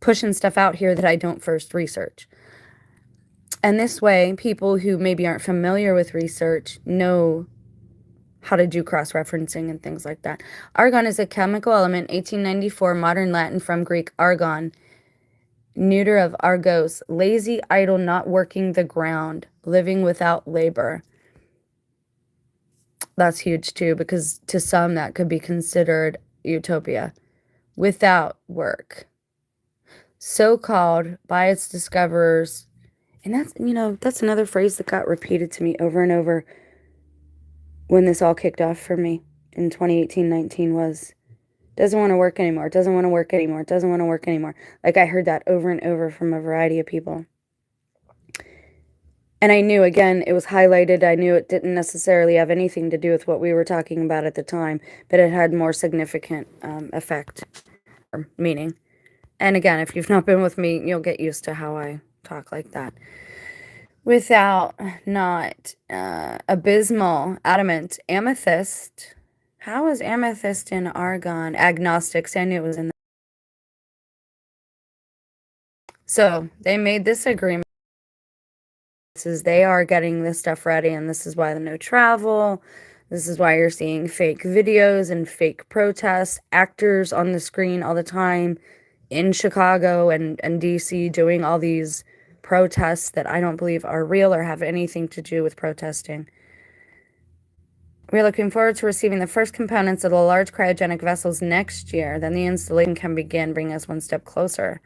pushing stuff out here that I don't first research. And this way, people who maybe aren't familiar with research know how to do cross-referencing and things like that. Argon is a chemical element, 1894, modern Latin from Greek argon, neuter of argos, lazy, idle, not working the ground, living without labor. That's huge too, because to some that could be considered utopia without work. So called by its discoverers. And that's another phrase that got repeated to me over and over when this all kicked off for me in 2018-19 was doesn't want to work anymore, doesn't want to work anymore, doesn't want to work anymore. Like I heard that over and over from a variety of people. And I knew, again, it was highlighted. I knew it didn't necessarily have anything to do with what we were talking about at the time, but it had more significant effect or meaning. And again, if you've not been with me, you'll get used to how I talk like that. Without not abysmal, adamant, amethyst. How is amethyst in argon? Agnostics. I knew it was in there. So they made this agreement. They are getting this stuff ready, and this is why the no travel. This is why you're seeing fake videos and fake protests, actors on the screen all the time in Chicago and DC doing all these protests that I don't believe are real or have anything to do with protesting. We're looking forward to receiving the first components of the large cryogenic vessels next year. Then the installation can begin, bringing us one step closer.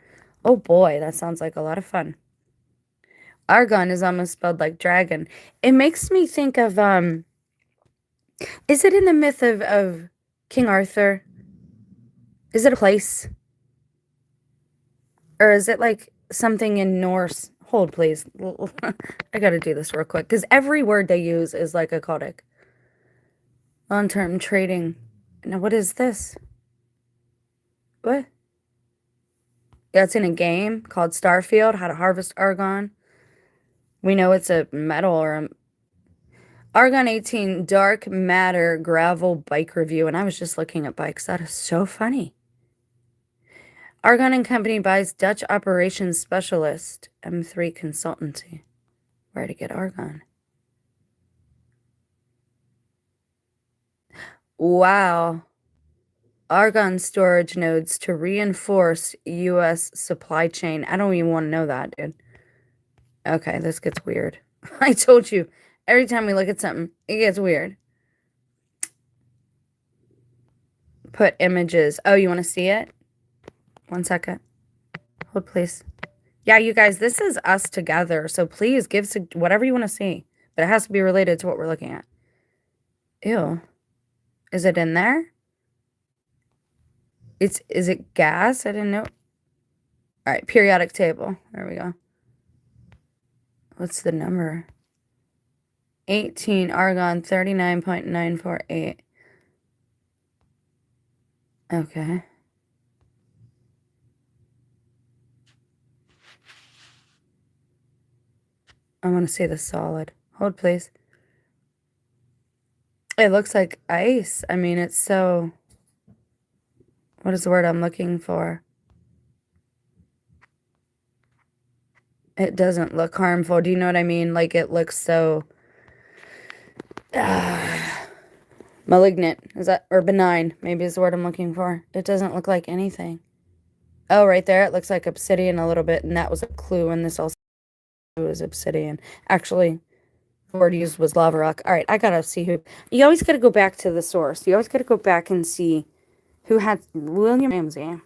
Oh boy, that sounds like a lot of fun. Argon is almost spelled like dragon. It makes me think of, is it in the myth of King Arthur? Is it a place? Or is it like something in Norse? Hold, please. I gotta do this real quick, because every word they use is like a codic. Long-term trading. Now, what is this? What? Yeah, it's in a game called Starfield, How to Harvest Argon. We know it's a metal or a Argon 18 Dark Matter Gravel Bike Review. And I was just looking at bikes. That is so funny. Argon and Company buys Dutch operations specialist, M3 Consultancy. Where to get Argon? Wow. Argon storage nodes to reinforce U.S. supply chain. I don't even want to know that, dude. Okay, this gets weird. I told you, every time we look at something, it gets weird. Put images. Oh, you want to see it? 1 second. Hold, please. Yeah, you guys, this is us together, so please give whatever you want to see. But it has to be related to what we're looking at. Ew. Is it in there? Is it gas? I didn't know. All right, periodic table. There we go. What's the number? 18 argon 39.948. Okay. I want to see the solid. Hold, please. It looks like ice. I mean, it's so... What is the word I'm looking for? It doesn't look harmful. Do you know what I mean? Like, it looks so... malignant. Is that... Or benign, maybe is the word I'm looking for. It doesn't look like anything. Oh, right there. It looks like obsidian a little bit, and that was a clue, and this also was obsidian. Actually, the word used was lava rock. All right, I gotta see who... You always gotta go back to the source. You always gotta go back and see who had... William Ramsay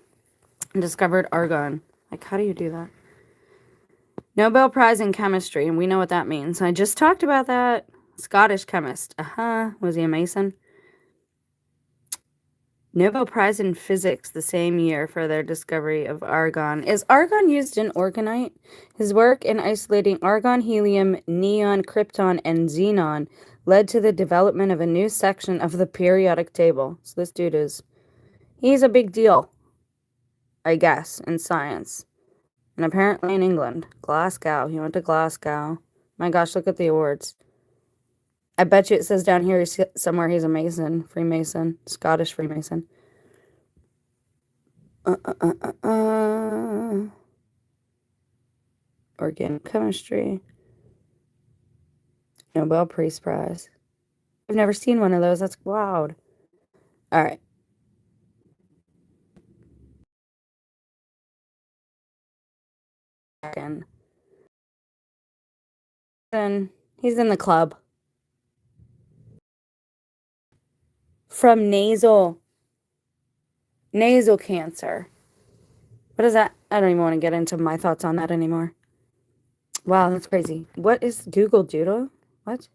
discovered argon. Like, how do you do that? Nobel Prize in Chemistry, and we know what that means. I just talked about that. Scottish chemist. Was he a Mason? Nobel Prize in Physics the same year for their discovery of argon. Is argon used in orgonite? His work in isolating argon, helium, neon, krypton, and xenon led to the development of a new section of the periodic table. So this dude he's a big deal, I guess, in science. And apparently in England. Glasgow. He went to Glasgow. My gosh, look at the awards. I bet you it says down here somewhere he's a Mason. Freemason. Scottish Freemason. Organic chemistry. Nobel Peace Prize. I've never seen one of those. That's wild. All right. And he's in the club. from nasal cancer. What is that? I don't even want to get into my thoughts on that anymore. Wow, that's crazy. What is Google Doodle? What?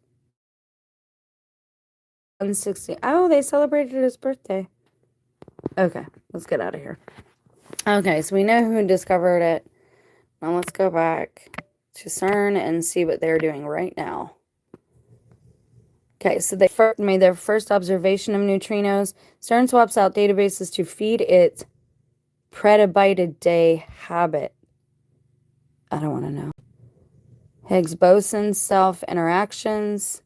160. Oh, they celebrated his birthday. Okay, let's get out of here. Okay, so we know who discovered it. Now let's go back to CERN and see what they're doing right now. Okay, so they made their first observation of neutrinos. CERN swaps out databases to feed its petabyte-a-day habit. I don't want to know. Higgs boson self-interactions.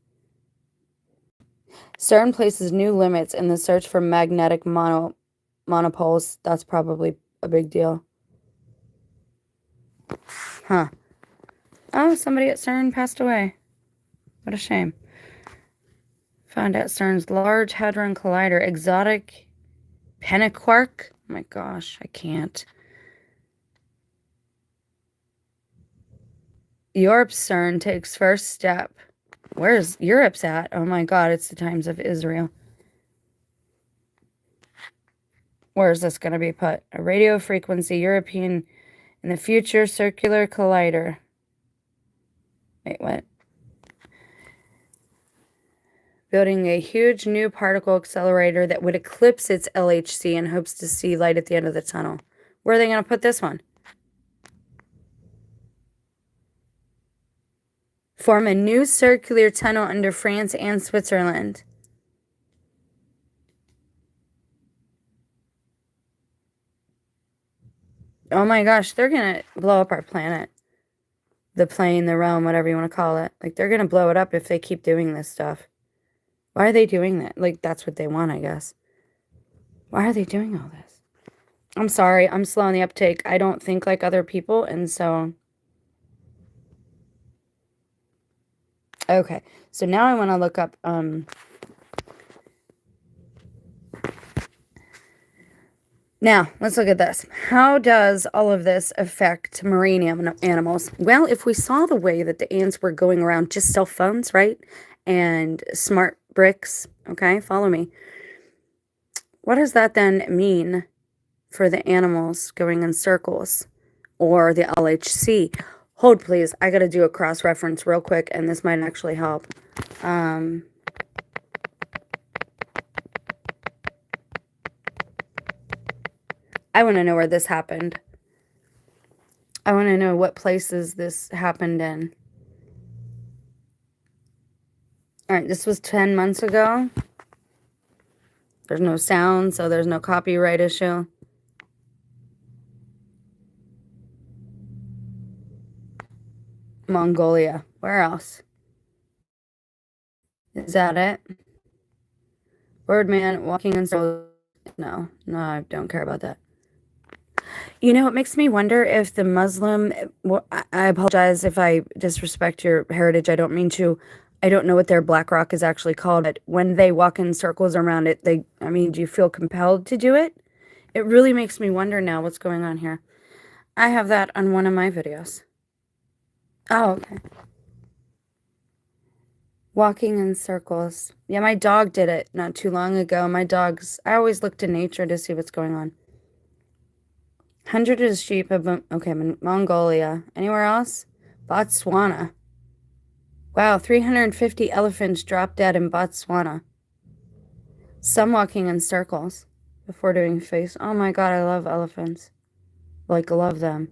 CERN places new limits in the search for magnetic monopoles. That's probably a big deal. Huh. Oh, somebody at CERN passed away. What a shame. Found out CERN's Large Hadron Collider, exotic pentaquark. Oh my gosh, I can't. Europe's CERN takes first step. Where's Europe's at? Oh my God, it's the Times of Israel. Where is this going to be put? A radio frequency European in the future circular collider. Wait, what? Building a huge new particle accelerator that would eclipse its LHC and hopes to see light at the end of the tunnel. Where are they going to put this one? Form a new circular tunnel under France and Switzerland. Oh my gosh, they're going to blow up our planet. The plane, the realm, whatever you want to call it. Like, they're going to blow it up if they keep doing this stuff. Why are they doing that? Like, that's what they want, I guess. Why are they doing all this? I'm sorry, I'm slow on the uptake. I don't think like other people, and so... Okay, so now I want to look up, Now, let's look at this. How does all of this affect marine animals? Well, if we saw the way that the ants were going around just cell phones, right? And smart bricks, okay? Follow me. What does that then mean for the animals going in circles or the LHC? Hold, please. I got to do a cross-reference real quick, and this might actually help. I want to know where this happened. I want to know what places this happened in. All right, this was 10 months ago. There's no sound, so there's no copyright issue. Mongolia. Where else? Is that it? Birdman walking in circles. No, I don't care about that. You know, it makes me wonder if the Muslim... Well, I apologize if I disrespect your heritage. I don't mean to. I don't know what their black rock is actually called, but when they walk in circles around it, do you feel compelled to do it? It really makes me wonder now what's going on here. I have that on one of my videos. Oh, okay. Walking in circles. Yeah, my dog did it not too long ago. I always look to nature to see what's going on. 100 is sheep of, okay, Mongolia. Anywhere else? Botswana. Wow, 350 elephants dropped dead in Botswana. Some walking in circles before doing face. Oh my God, I love elephants. Like, love them.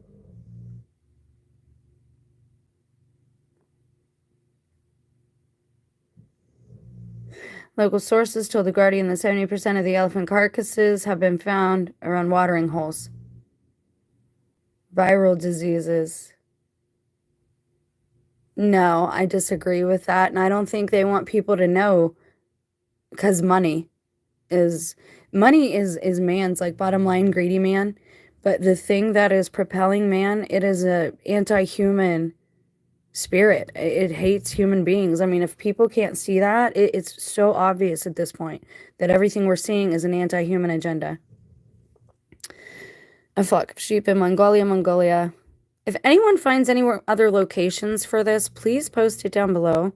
Local sources told The Guardian that 70% of the elephant carcasses have been found around watering holes. Viral diseases. No, I disagree with that. And I don't think they want people to know, because money is man's, like, bottom line, greedy man. But the thing that is propelling man, it is a anti-human spirit. It hates human beings. I mean, if people can't see that, it's so obvious at this point that everything we're seeing is an anti-human agenda. A flock of sheep in Mongolia. If anyone finds any other locations for this, please post it down below.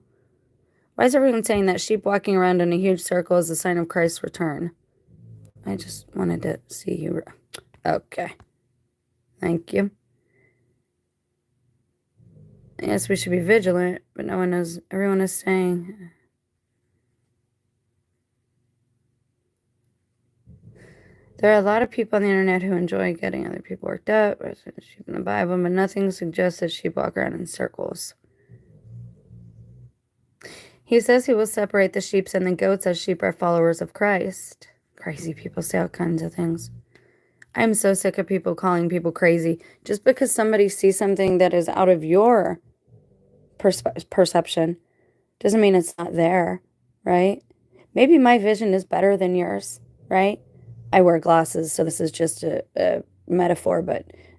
Why is everyone saying that sheep walking around in a huge circle is a sign of Christ's return? I just wanted to see you. Okay. Thank you. Yes, we should be vigilant, but no one knows. Everyone is saying. There are a lot of people on the internet who enjoy getting other people worked up. Sheep in the Bible, but nothing suggests that sheep walk around in circles. He says he will separate the sheep and the goats as sheep are followers of Christ. Crazy people say all kinds of things. I'm so sick of people calling people crazy. Just because somebody sees something that is out of your perception doesn't mean it's not there, right? Maybe my vision is better than yours, right? I wear glasses, so this is just a metaphor,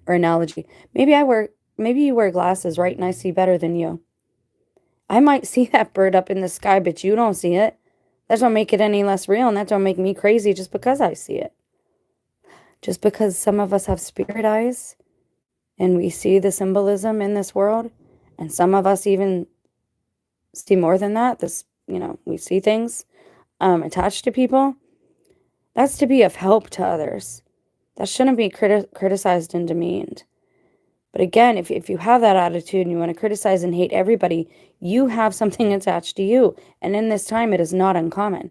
or analogy. Maybe you wear glasses, right? And I see better than you. I might see that bird up in the sky, but you don't see it. That don't make it any less real, and that don't make me crazy just because I see it. Just because some of us have spirit eyes and we see the symbolism in this world, and some of us even see more than that. We see things attached to people. That's to be of help to others. That shouldn't be criticized and demeaned. But again, if you have that attitude and you want to criticize and hate everybody, you have something attached to you. And in this time, it is not uncommon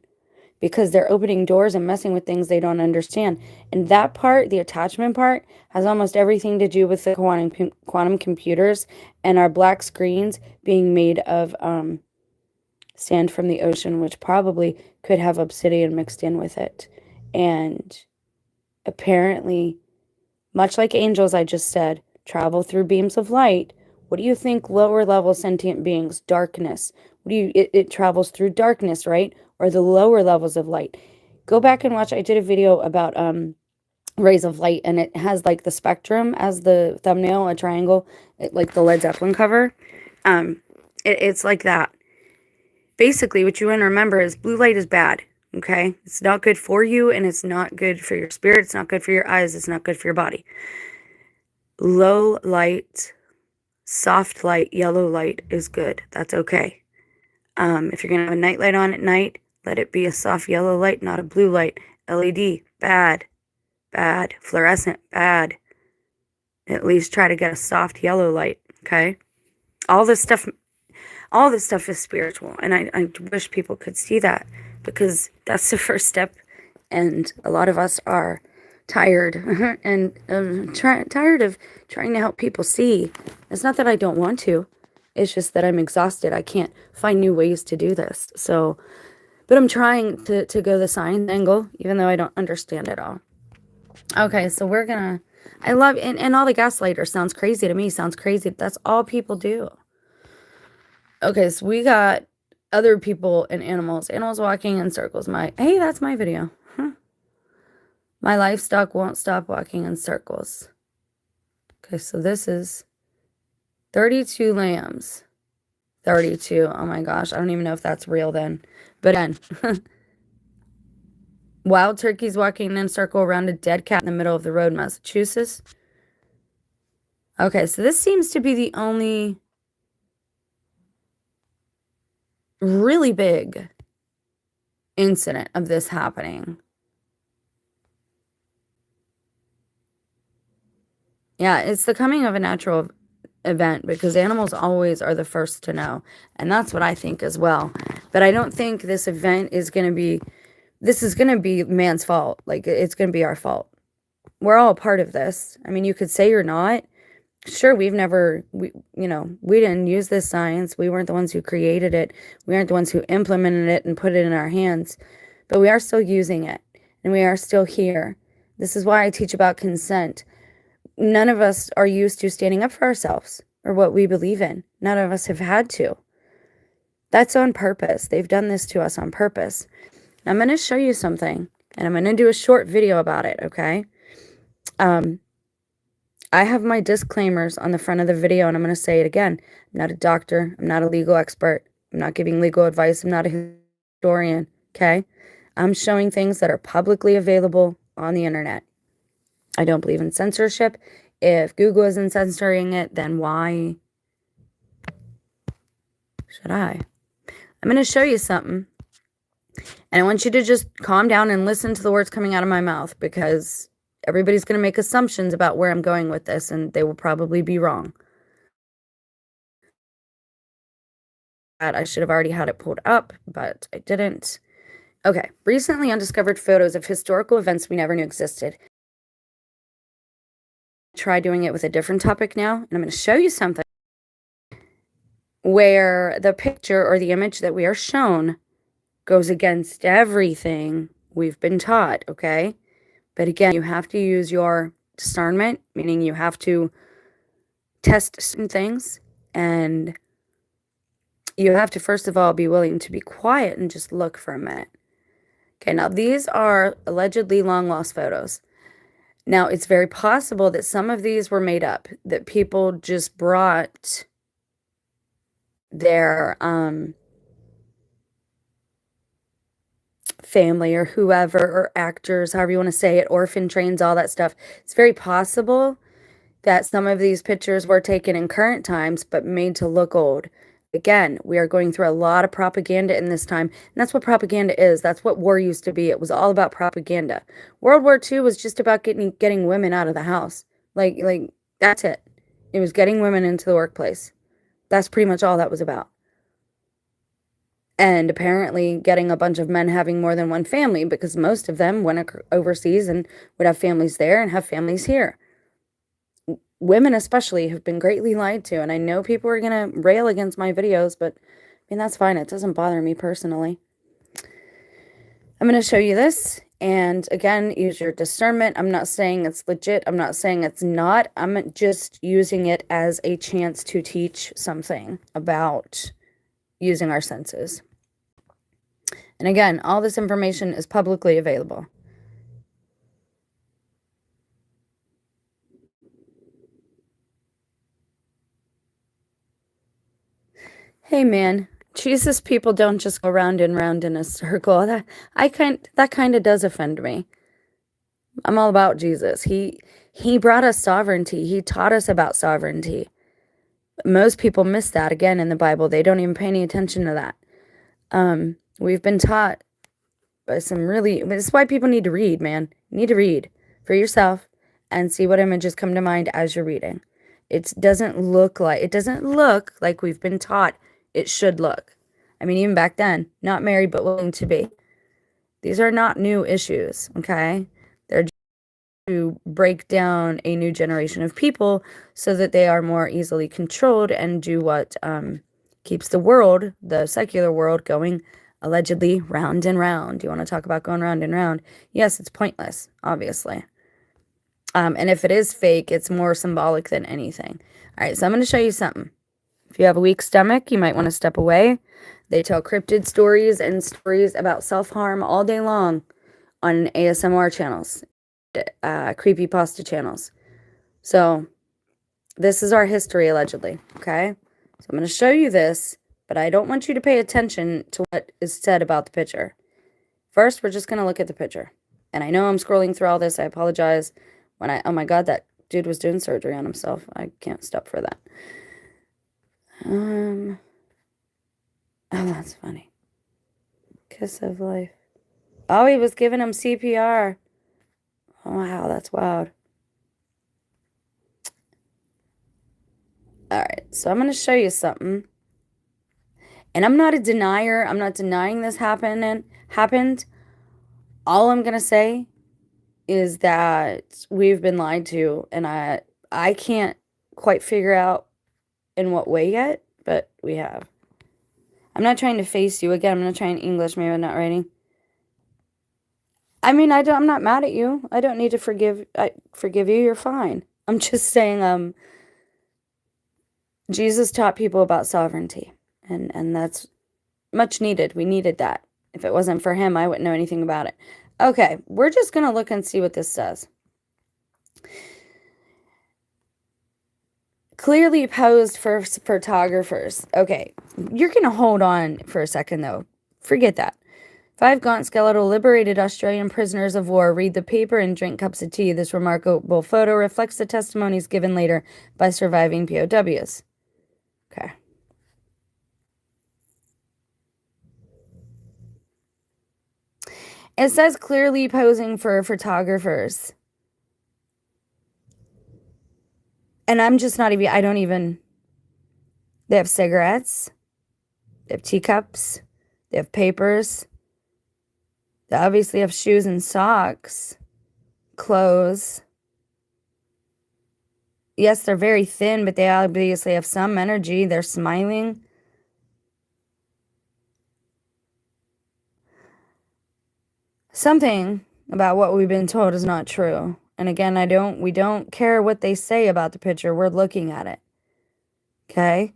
because they're opening doors and messing with things they don't understand. And that part, the attachment part, has almost everything to do with the quantum computers and our black screens being made of sand from the ocean, which probably could have obsidian mixed in with it. And apparently, much like angels, I just said, travel through beams of light. What do you think lower level sentient beings? Darkness. It travels through darkness, right? Or the lower levels of light. Go back and watch. I did a video about rays of light, and it has like the spectrum as the thumbnail, a triangle, like the Led Zeppelin cover. It's like that. Basically, what you want to remember is blue light is bad. Okay? It's not good for you, and it's not good for your spirit. It's not good for your eyes. It's not good for your body. Low light, soft light, yellow light is good. That's okay. If you're going to have a night light on at night, let it be a soft yellow light, not a blue light. LED, bad. Bad. Fluorescent, bad. At least try to get a soft yellow light, okay? All this stuff is spiritual, and I wish people could see that, because that's the first step, and a lot of us are tired and tired of trying to help people see. It's not that I don't want to. It's just that I'm exhausted. I can't find new ways to do this. So, but I'm trying to go the science angle, even though I don't understand it all. Okay, so I love, and all the gaslighters sounds crazy to me. Sounds crazy. That's all people do. Okay, so we got other people and animals. Animals walking in circles. Hey, that's my video. My livestock won't stop walking in circles. Okay, so this is 32 lambs. 32. Oh my gosh. I don't even know if that's real then. But again, wild turkeys walking in a circle around a dead cat in the middle of the road, Massachusetts. Okay, so this seems to be the only really big incident of this happening. Yeah, it's the coming of a natural event, because animals always are the first to know. And that's what I think as well. But I don't think this event is going to be, this is going to be man's fault. Like, it's going to be our fault. We're all a part of this. I mean, you could say you're not. Sure, we didn't use this science. We weren't the ones who created it. We aren't the ones who implemented it and put it in our hands. But we are still using it. And we are still here. This is why I teach about consent. None of us are used to standing up for ourselves or what we believe in. None of us have had to. That's on purpose. They've done this to us on purpose. I'm going to show you something, and I'm going to do a short video about it, okay? I have my disclaimers on the front of the video, and I'm going to say it again. I'm not a doctor. I'm not a legal expert. I'm not giving legal advice. I'm not a historian, okay? I'm showing things that are publicly available on the internet. I don't believe in censorship. If Google isn't censoring it, then why should I? I'm going to show you something. And I want you to just calm down and listen to the words coming out of my mouth, because everybody's going to make assumptions about where I'm going with this, and they will probably be wrong. I should have already had it pulled up, but I didn't. Okay. Recently undiscovered photos of historical events we never knew existed. Try doing it with a different topic now, and I'm going to show you something where the picture or the image that we are shown goes against everything we've been taught, okay? But again, you have to use your discernment, meaning you have to test certain things, and you have to, first of all, be willing to be quiet and just look for a minute. Okay, now these are allegedly long-lost photos. Now, it's very possible that some of these were made up, that people just brought their family or whoever, or actors, however you want to say it, orphan trains, all that stuff. It's very possible that some of these pictures were taken in current times but made to look old. Again, we are going through a lot of propaganda in this time, and that's what propaganda is. That's what war used to be. It was all about propaganda. World War II was just about getting women out of the house. Like that's it. It was getting women into the workplace. That's pretty much all that was about. And apparently getting a bunch of men having more than one family, because most of them went overseas and would have families there and have families here. Women especially have been greatly lied to, and I know people are going to rail against my videos, but I mean, that's fine. It doesn't bother me personally. I'm going to show you this, and again, use your discernment. I'm not saying it's legit. I'm not saying it's not. I'm just using it as a chance to teach something about using our senses. And again, all this information is publicly available. Hey man, Jesus people don't just go round and round in a circle. That kind of does offend me. I'm all about Jesus. He brought us sovereignty. He taught us about sovereignty. Most people miss that again in the Bible. They don't even pay any attention to that. We've been taught by some really, this is why people need to read, man. You need to read for yourself and see what images come to mind as you're reading. It doesn't look like we've been taught it should look. I mean, even back then, not married but willing to be. These are not new issues, okay? They're just to break down a new generation of people so that they are more easily controlled and do what keeps the world, the secular world, going allegedly round and round. You want to talk about going round and round? Yes, it's pointless, obviously. And if it is fake, it's more symbolic than anything. All right, so I'm going to show you something. If you have a weak stomach, you might want to step away. They tell cryptid stories and stories about self-harm all day long on ASMR channels, creepypasta channels. So this is our history, allegedly, okay? So I'm going to show you this, but I don't want you to pay attention to what is said about the picture. First, we're just going to look at the picture. And I know I'm scrolling through all this. I apologize. Oh my God, that dude was doing surgery on himself. I can't stop for that. Oh, that's funny. Kiss of life. Oh, he was giving him CPR. Oh, wow, that's wild. All right, so I'm going to show you something. And I'm not a denier. I'm not denying this happened. All I'm going to say is that we've been lied to, and I can't quite figure out in what way yet, but we have. I'm not trying to face you. Again, I'm going to try in English. Maybe I'm not writing. I mean, I'm not mad at you. I don't need to forgive you. You're fine. I'm just saying, Jesus taught people about sovereignty, and that's much needed. We needed that. If it wasn't for him, I wouldn't know anything about it. Okay, we're just going to look and see what this says. Clearly posed for photographers. Okay, you're going to hold on for a second, though. Forget that. 5 gaunt skeletal liberated Australian prisoners of war read the paper and drink cups of tea. This remarkable photo reflects the testimonies given later by surviving POWs. Okay. It says clearly posing for photographers. And I'm just not even, I don't even, they have cigarettes, they have teacups, they have papers, they obviously have shoes and socks, clothes. Yes, they're very thin, but they obviously have some energy. They're smiling. Something about what we've been told is not true. And again, we don't care what they say about the picture. We're looking at it. Okay?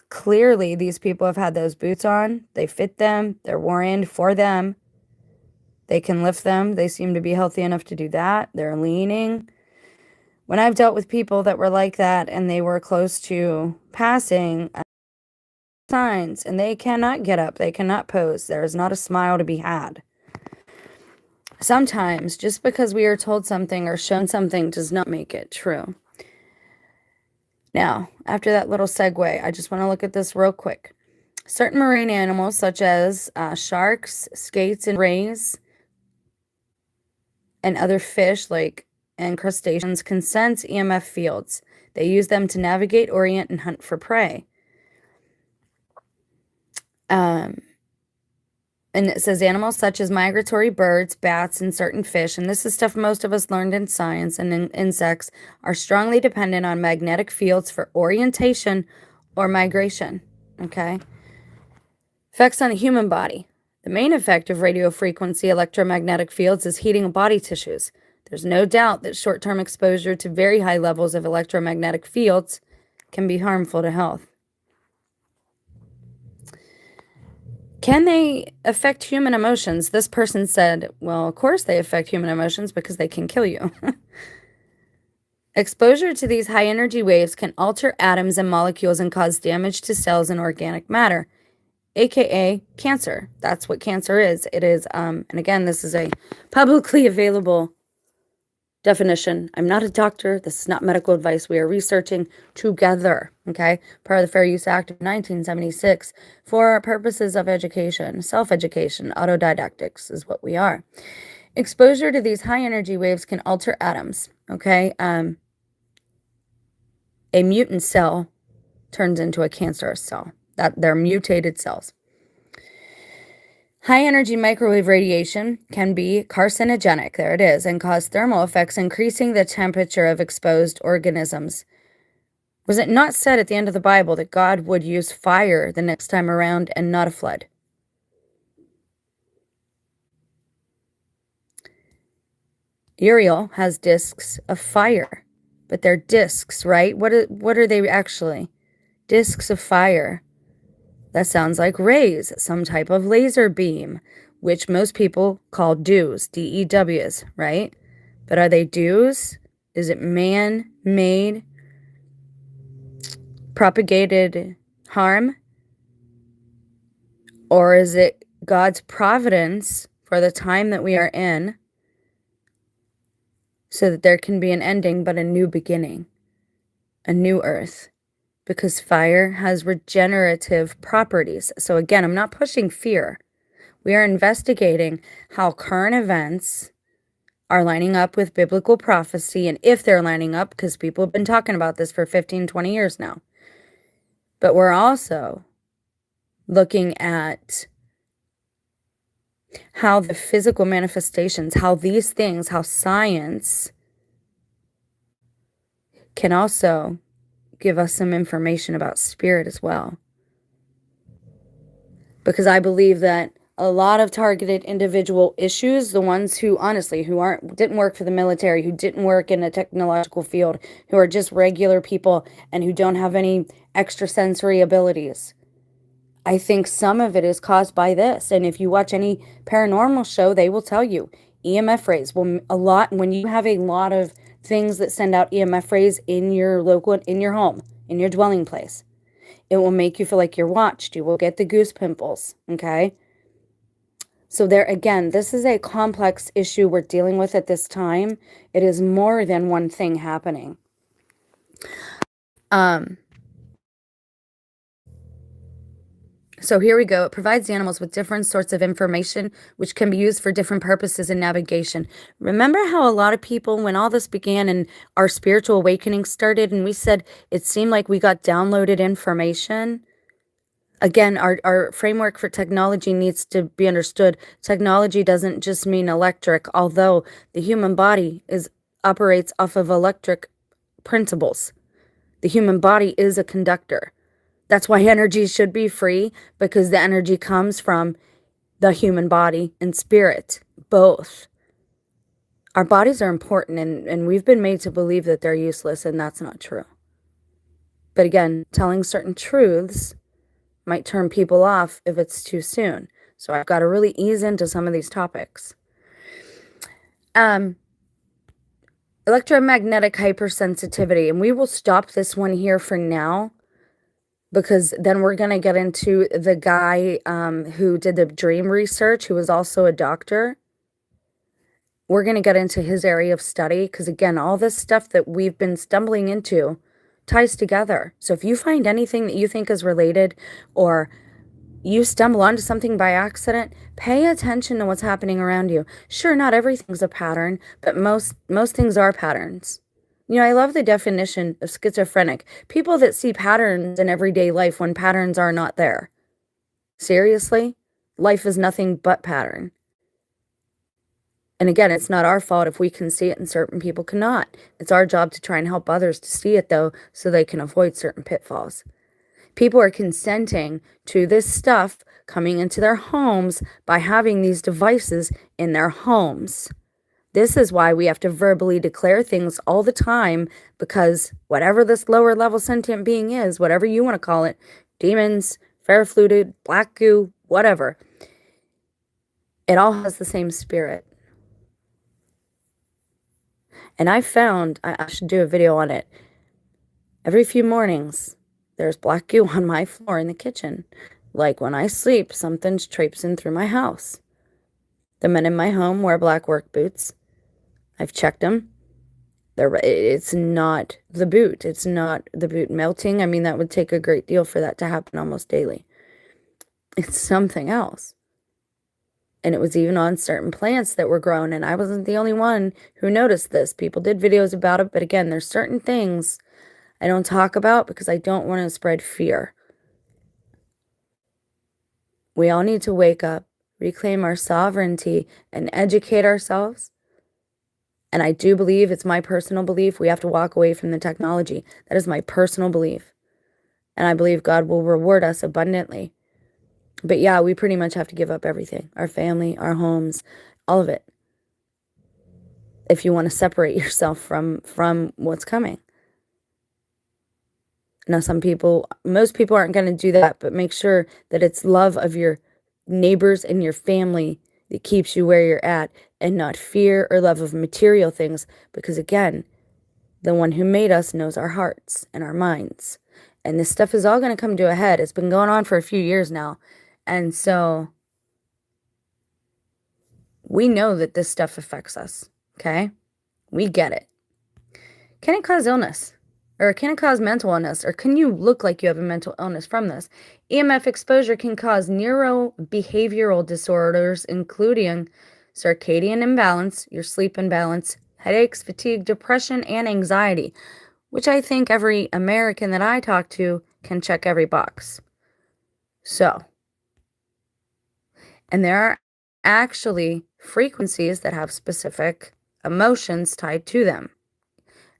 Clearly, these people have had those boots on. They fit them. They're worn for them. They can lift them. They seem to be healthy enough to do that. They're leaning. When I've dealt with people that were like that and they were close to passing, signs, and they cannot get up. They cannot pose. There is not a smile to be had. Sometimes, just because we are told something or shown something does not make it true. Now, after that little segue, I just want to look at this real quick. Certain marine animals, such as sharks, skates, and rays, and other fish and crustaceans, can sense EMF fields. They use them to navigate, orient, and hunt for prey. And it says animals such as migratory birds, bats, and certain fish, and this is stuff most of us learned in science, and in insects, are strongly dependent on magnetic fields for orientation or migration. Okay? Effects on the human body. The main effect of radio frequency electromagnetic fields is heating of body tissues. There's no doubt that short-term exposure to very high levels of electromagnetic fields can be harmful to health. Can they affect human emotions? This person said, well, of course they affect human emotions because they can kill you. Exposure to these high energy waves can alter atoms and molecules and cause damage to cells and organic matter, aka cancer. That's what cancer is. It is, and again, this is a publicly available definition. I'm not a doctor. This is not medical advice. We are researching together, okay? Part of the Fair Use Act of 1976 for purposes of education, self-education, autodidactics is what we are. Exposure to these high energy waves can alter atoms, okay? A mutant cell turns into a cancerous cell. They're mutated cells. High energy microwave radiation can be carcinogenic, there it is, and cause thermal effects, increasing the temperature of exposed organisms. Was it not said at the end of the Bible that God would use fire the next time around and not a flood? Uriel has discs of fire, but they're discs, right? What are they actually? Discs of fire. That sounds like rays, some type of laser beam, which most people call dews, DEWs, right? But are they dews? Is it man-made, propagated harm? Or is it God's providence for the time that we are in so that there can be an ending but a new beginning, a new earth? Because fire has regenerative properties. So again, I'm not pushing fear. We are investigating how current events are lining up with biblical prophecy, and if they're lining up, because people have been talking about this for 15, 20 years now. But we're also looking at how the physical manifestations, how these things, how science can also give us some information about spirit as well. Because I believe that a lot of targeted individual issues, the ones who honestly didn't work for the military, who didn't work in a technological field, who are just regular people and who don't have any extrasensory abilities, I think some of it is caused by this. And if you watch any paranormal show, they will tell you EMF rays. Well, when you have a lot of things that send out EMF rays in your home, in your dwelling place, it will make you feel like you're watched. You will get the goose pimples, okay? So there, again, this is a complex issue we're dealing with at this time. It is more than one thing happening. So here we go. It provides the animals with different sorts of information, which can be used for different purposes in navigation. Remember how a lot of people, when all this began and our spiritual awakening started, and we said it seemed like we got downloaded information? Again, our framework for technology needs to be understood. Technology doesn't just mean electric, although the human body operates off of electric principles. The human body is a conductor. That's why energy should be free, because the energy comes from the human body and spirit, both. Our bodies are important, and we've been made to believe that they're useless, and that's not true. But again, telling certain truths might turn people off if it's too soon. So I've got to really ease into some of these topics. Electromagnetic hypersensitivity, and we will stop this one here for now, because then we're going to get into the guy who did the dream research, who was also a doctor. We're going to get into his area of study, because again, all this stuff that we've been stumbling into ties together. So if you find anything that you think is related, or you stumble onto something by accident, pay attention to what's happening around you. Sure, not everything's a pattern, but most things are patterns. You know, I love the definition of schizophrenic. People that see patterns in everyday life when patterns are not there. Seriously? Life is nothing but pattern. And again, it's not our fault if we can see it and certain people cannot. It's our job to try and help others to see it, though, so they can avoid certain pitfalls. People are consenting to this stuff coming into their homes by having these devices in their homes. This is why we have to verbally declare things all the time, because whatever this lower level sentient being is, whatever you want to call it, demons, fair-fluted, black goo, whatever, it all has the same spirit. And I found, I should do a video on it, every few mornings, there's black goo on my floor in the kitchen. Like when I sleep, something's traipsing through my house. The men in my home wear black work boots. I've checked them. It's not the boot. It's not the boot melting. I mean, that would take a great deal for that to happen almost daily. It's something else. And it was even on certain plants that were grown, and I wasn't the only one who noticed this. People did videos about it, but again, there's certain things I don't talk about because I don't want to spread fear. We all need to wake up, reclaim our sovereignty, and educate ourselves. And I do believe, it's my personal belief, we have to walk away from the technology. That is my personal belief. And I believe God will reward us abundantly. But yeah, we pretty much have to give up everything. Our family, our homes, all of it. If you want to separate yourself from what's coming. Now, most people aren't going to do that, but make sure that it's love of your neighbors and your family that keeps you where you're at, and not fear or love of material things, because again, the one who made us knows our hearts and our minds. And this stuff is all going to come to a head. It's been going on for a few years now. And so we know that this stuff affects us, okay? We get it. Can it cause illness? Or can it cause mental illness? Or can you look like you have a mental illness from this? EMF exposure can cause neurobehavioral disorders, including circadian imbalance, your sleep imbalance, headaches, fatigue, depression, and anxiety, which I think every American that I talk to can check every box. So, and there are actually frequencies that have specific emotions tied to them.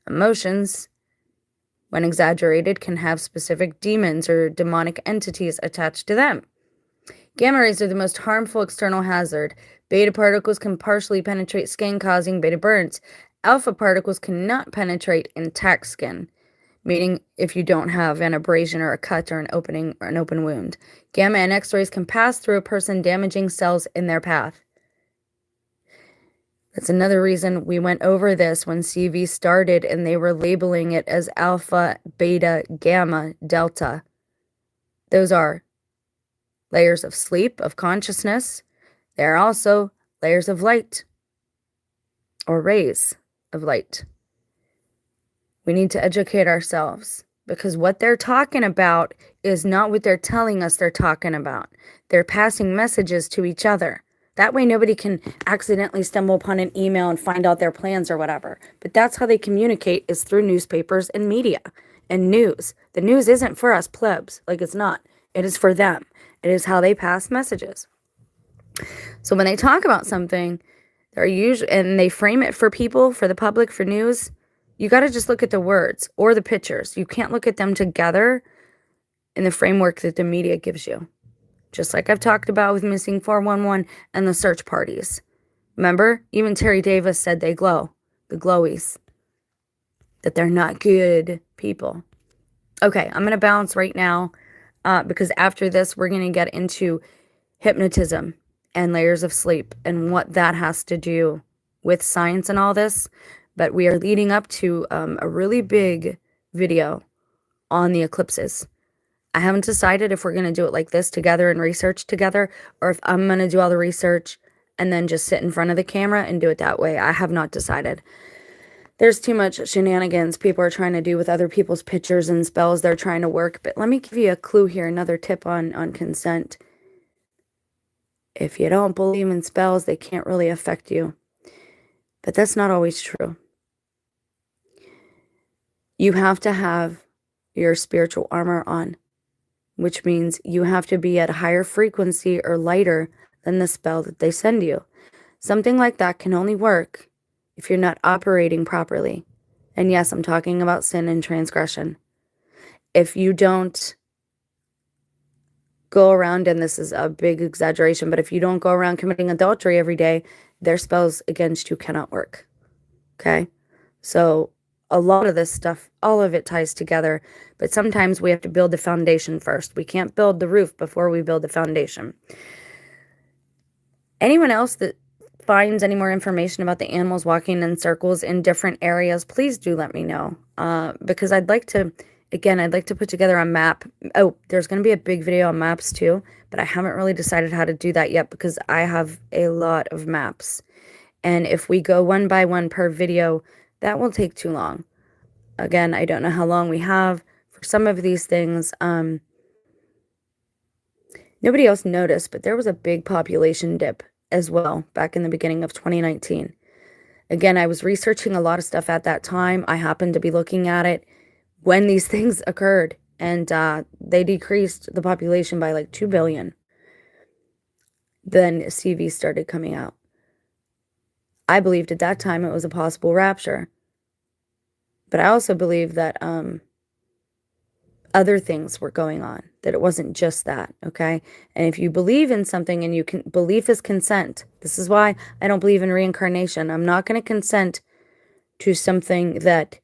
Emotions, when exaggerated, can have specific demons or demonic entities attached to them. Gamma rays are the most harmful external hazard. Beta particles can partially penetrate skin, causing beta burns. Alpha particles cannot penetrate intact skin, meaning if you don't have an abrasion or a cut or an opening or an open wound. Gamma and X-rays can pass through a person, damaging cells in their path. That's another reason we went over this when CV started and they were labeling it as alpha, beta, gamma, delta. Those are layers of sleep, of consciousness. There are also layers of light or rays of light. We need to educate ourselves. because what they're talking about is not what they're telling us they're talking about. They're passing messages to each other. That way nobody can accidentally stumble upon an email and find out their plans or whatever. But that's how they communicate, is through newspapers and media and news. The news isn't for us plebs. Like, it's not. It is for them. It is how they pass messages. So when they talk about something, they're usually, and they frame it for people, for the public, for news, you got to just look at the words or the pictures. You can't look at them together in the framework that the media gives you. Just like I've talked about with Missing 411 and the search parties. Remember? Even Terry Davis said they glow. The glowies. That they're not good people. Okay, I'm going to bounce right now because after this, we're going to get into hypnotism and layers of sleep and what that has to do with science and all this. But we are leading up to a really big video on the eclipses. I haven't decided if we're going to do it like this together and research together, or if I'm going to do all the research and then just sit in front of the camera and do it that way. I have not decided. There's too much shenanigans people are trying to do with other people's pictures and spells they're trying to work. But let me give you a clue here, another tip on consent. If you don't believe in spells, they can't really affect you. But that's not always true. You have to have your spiritual armor on, which means you have to be at a higher frequency or lighter than the spell that they send you. Something like that can only work if you're not operating properly. And yes, I'm talking about sin and transgression. If you don't go around, and this is a big exaggeration, but if you don't go around committing adultery every day, their spells against you cannot work. Okay? So a lot of this stuff, all of it ties together, but sometimes we have to build the foundation first. We can't build the roof before we build the foundation. Anyone else that finds any more information about the animals walking in circles in different areas, please do let me know. Because I'd like to put together a map. Oh, there's going to be a big video on maps too, but I haven't really decided how to do that yet because I have a lot of maps. And if we go one by one per video, that will take too long. Again, I don't know how long we have for some of these things. Nobody else noticed, but there was a big population dip as well back in the beginning of 2019. Again, I was researching a lot of stuff at that time. I happened to be looking at it when these things occurred, and they decreased the population by like 2 billion. Then CV started coming out. I believed at that time it was a possible rapture. But I also believe that other things were going on, that it wasn't just that, okay? And if you believe in something, and belief is consent. This is why I don't believe in reincarnation. I'm not going to consent to something that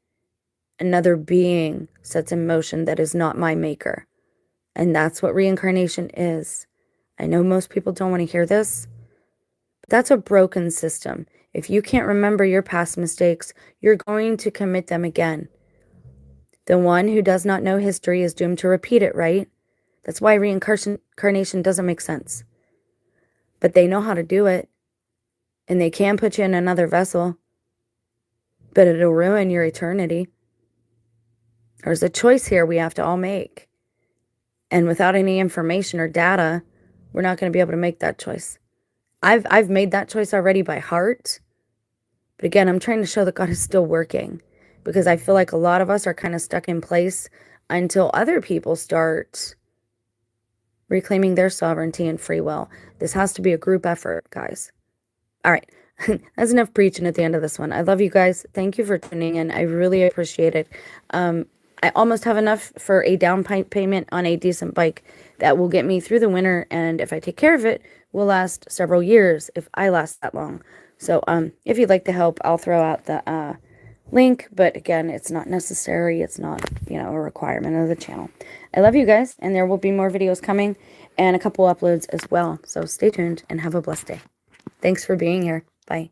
another being sets in motion that is not my maker. And that's what reincarnation is. I know most people don't want to hear this, but that's a broken system. If you can't remember your past mistakes, you're going to commit them again. The one who does not know history is doomed to repeat it, right? That's why reincarnation doesn't make sense. But they know how to do it. And they can put you in another vessel. But it'll ruin your eternity. There's a choice here we have to all make. And without any information or data, we're not going to be able to make that choice. I've made that choice already by heart. But again, I'm trying to show that God is still working. Because I feel like a lot of us are kind of stuck in place until other people start reclaiming their sovereignty and free will. This has to be a group effort, guys. All right. That's enough preaching at the end of this one. I love you guys. Thank you for tuning in. I really appreciate it. I almost have enough for a down payment on a decent bike that will get me through the winter. And if I take care of it, will last several years if I last that long. So if you'd like to help, I'll throw out the link, but again, it's not necessary. It's not, a requirement of the channel. I love you guys, and there will be more videos coming and a couple uploads as well. So stay tuned and have a blessed day. Thanks for being here. Bye.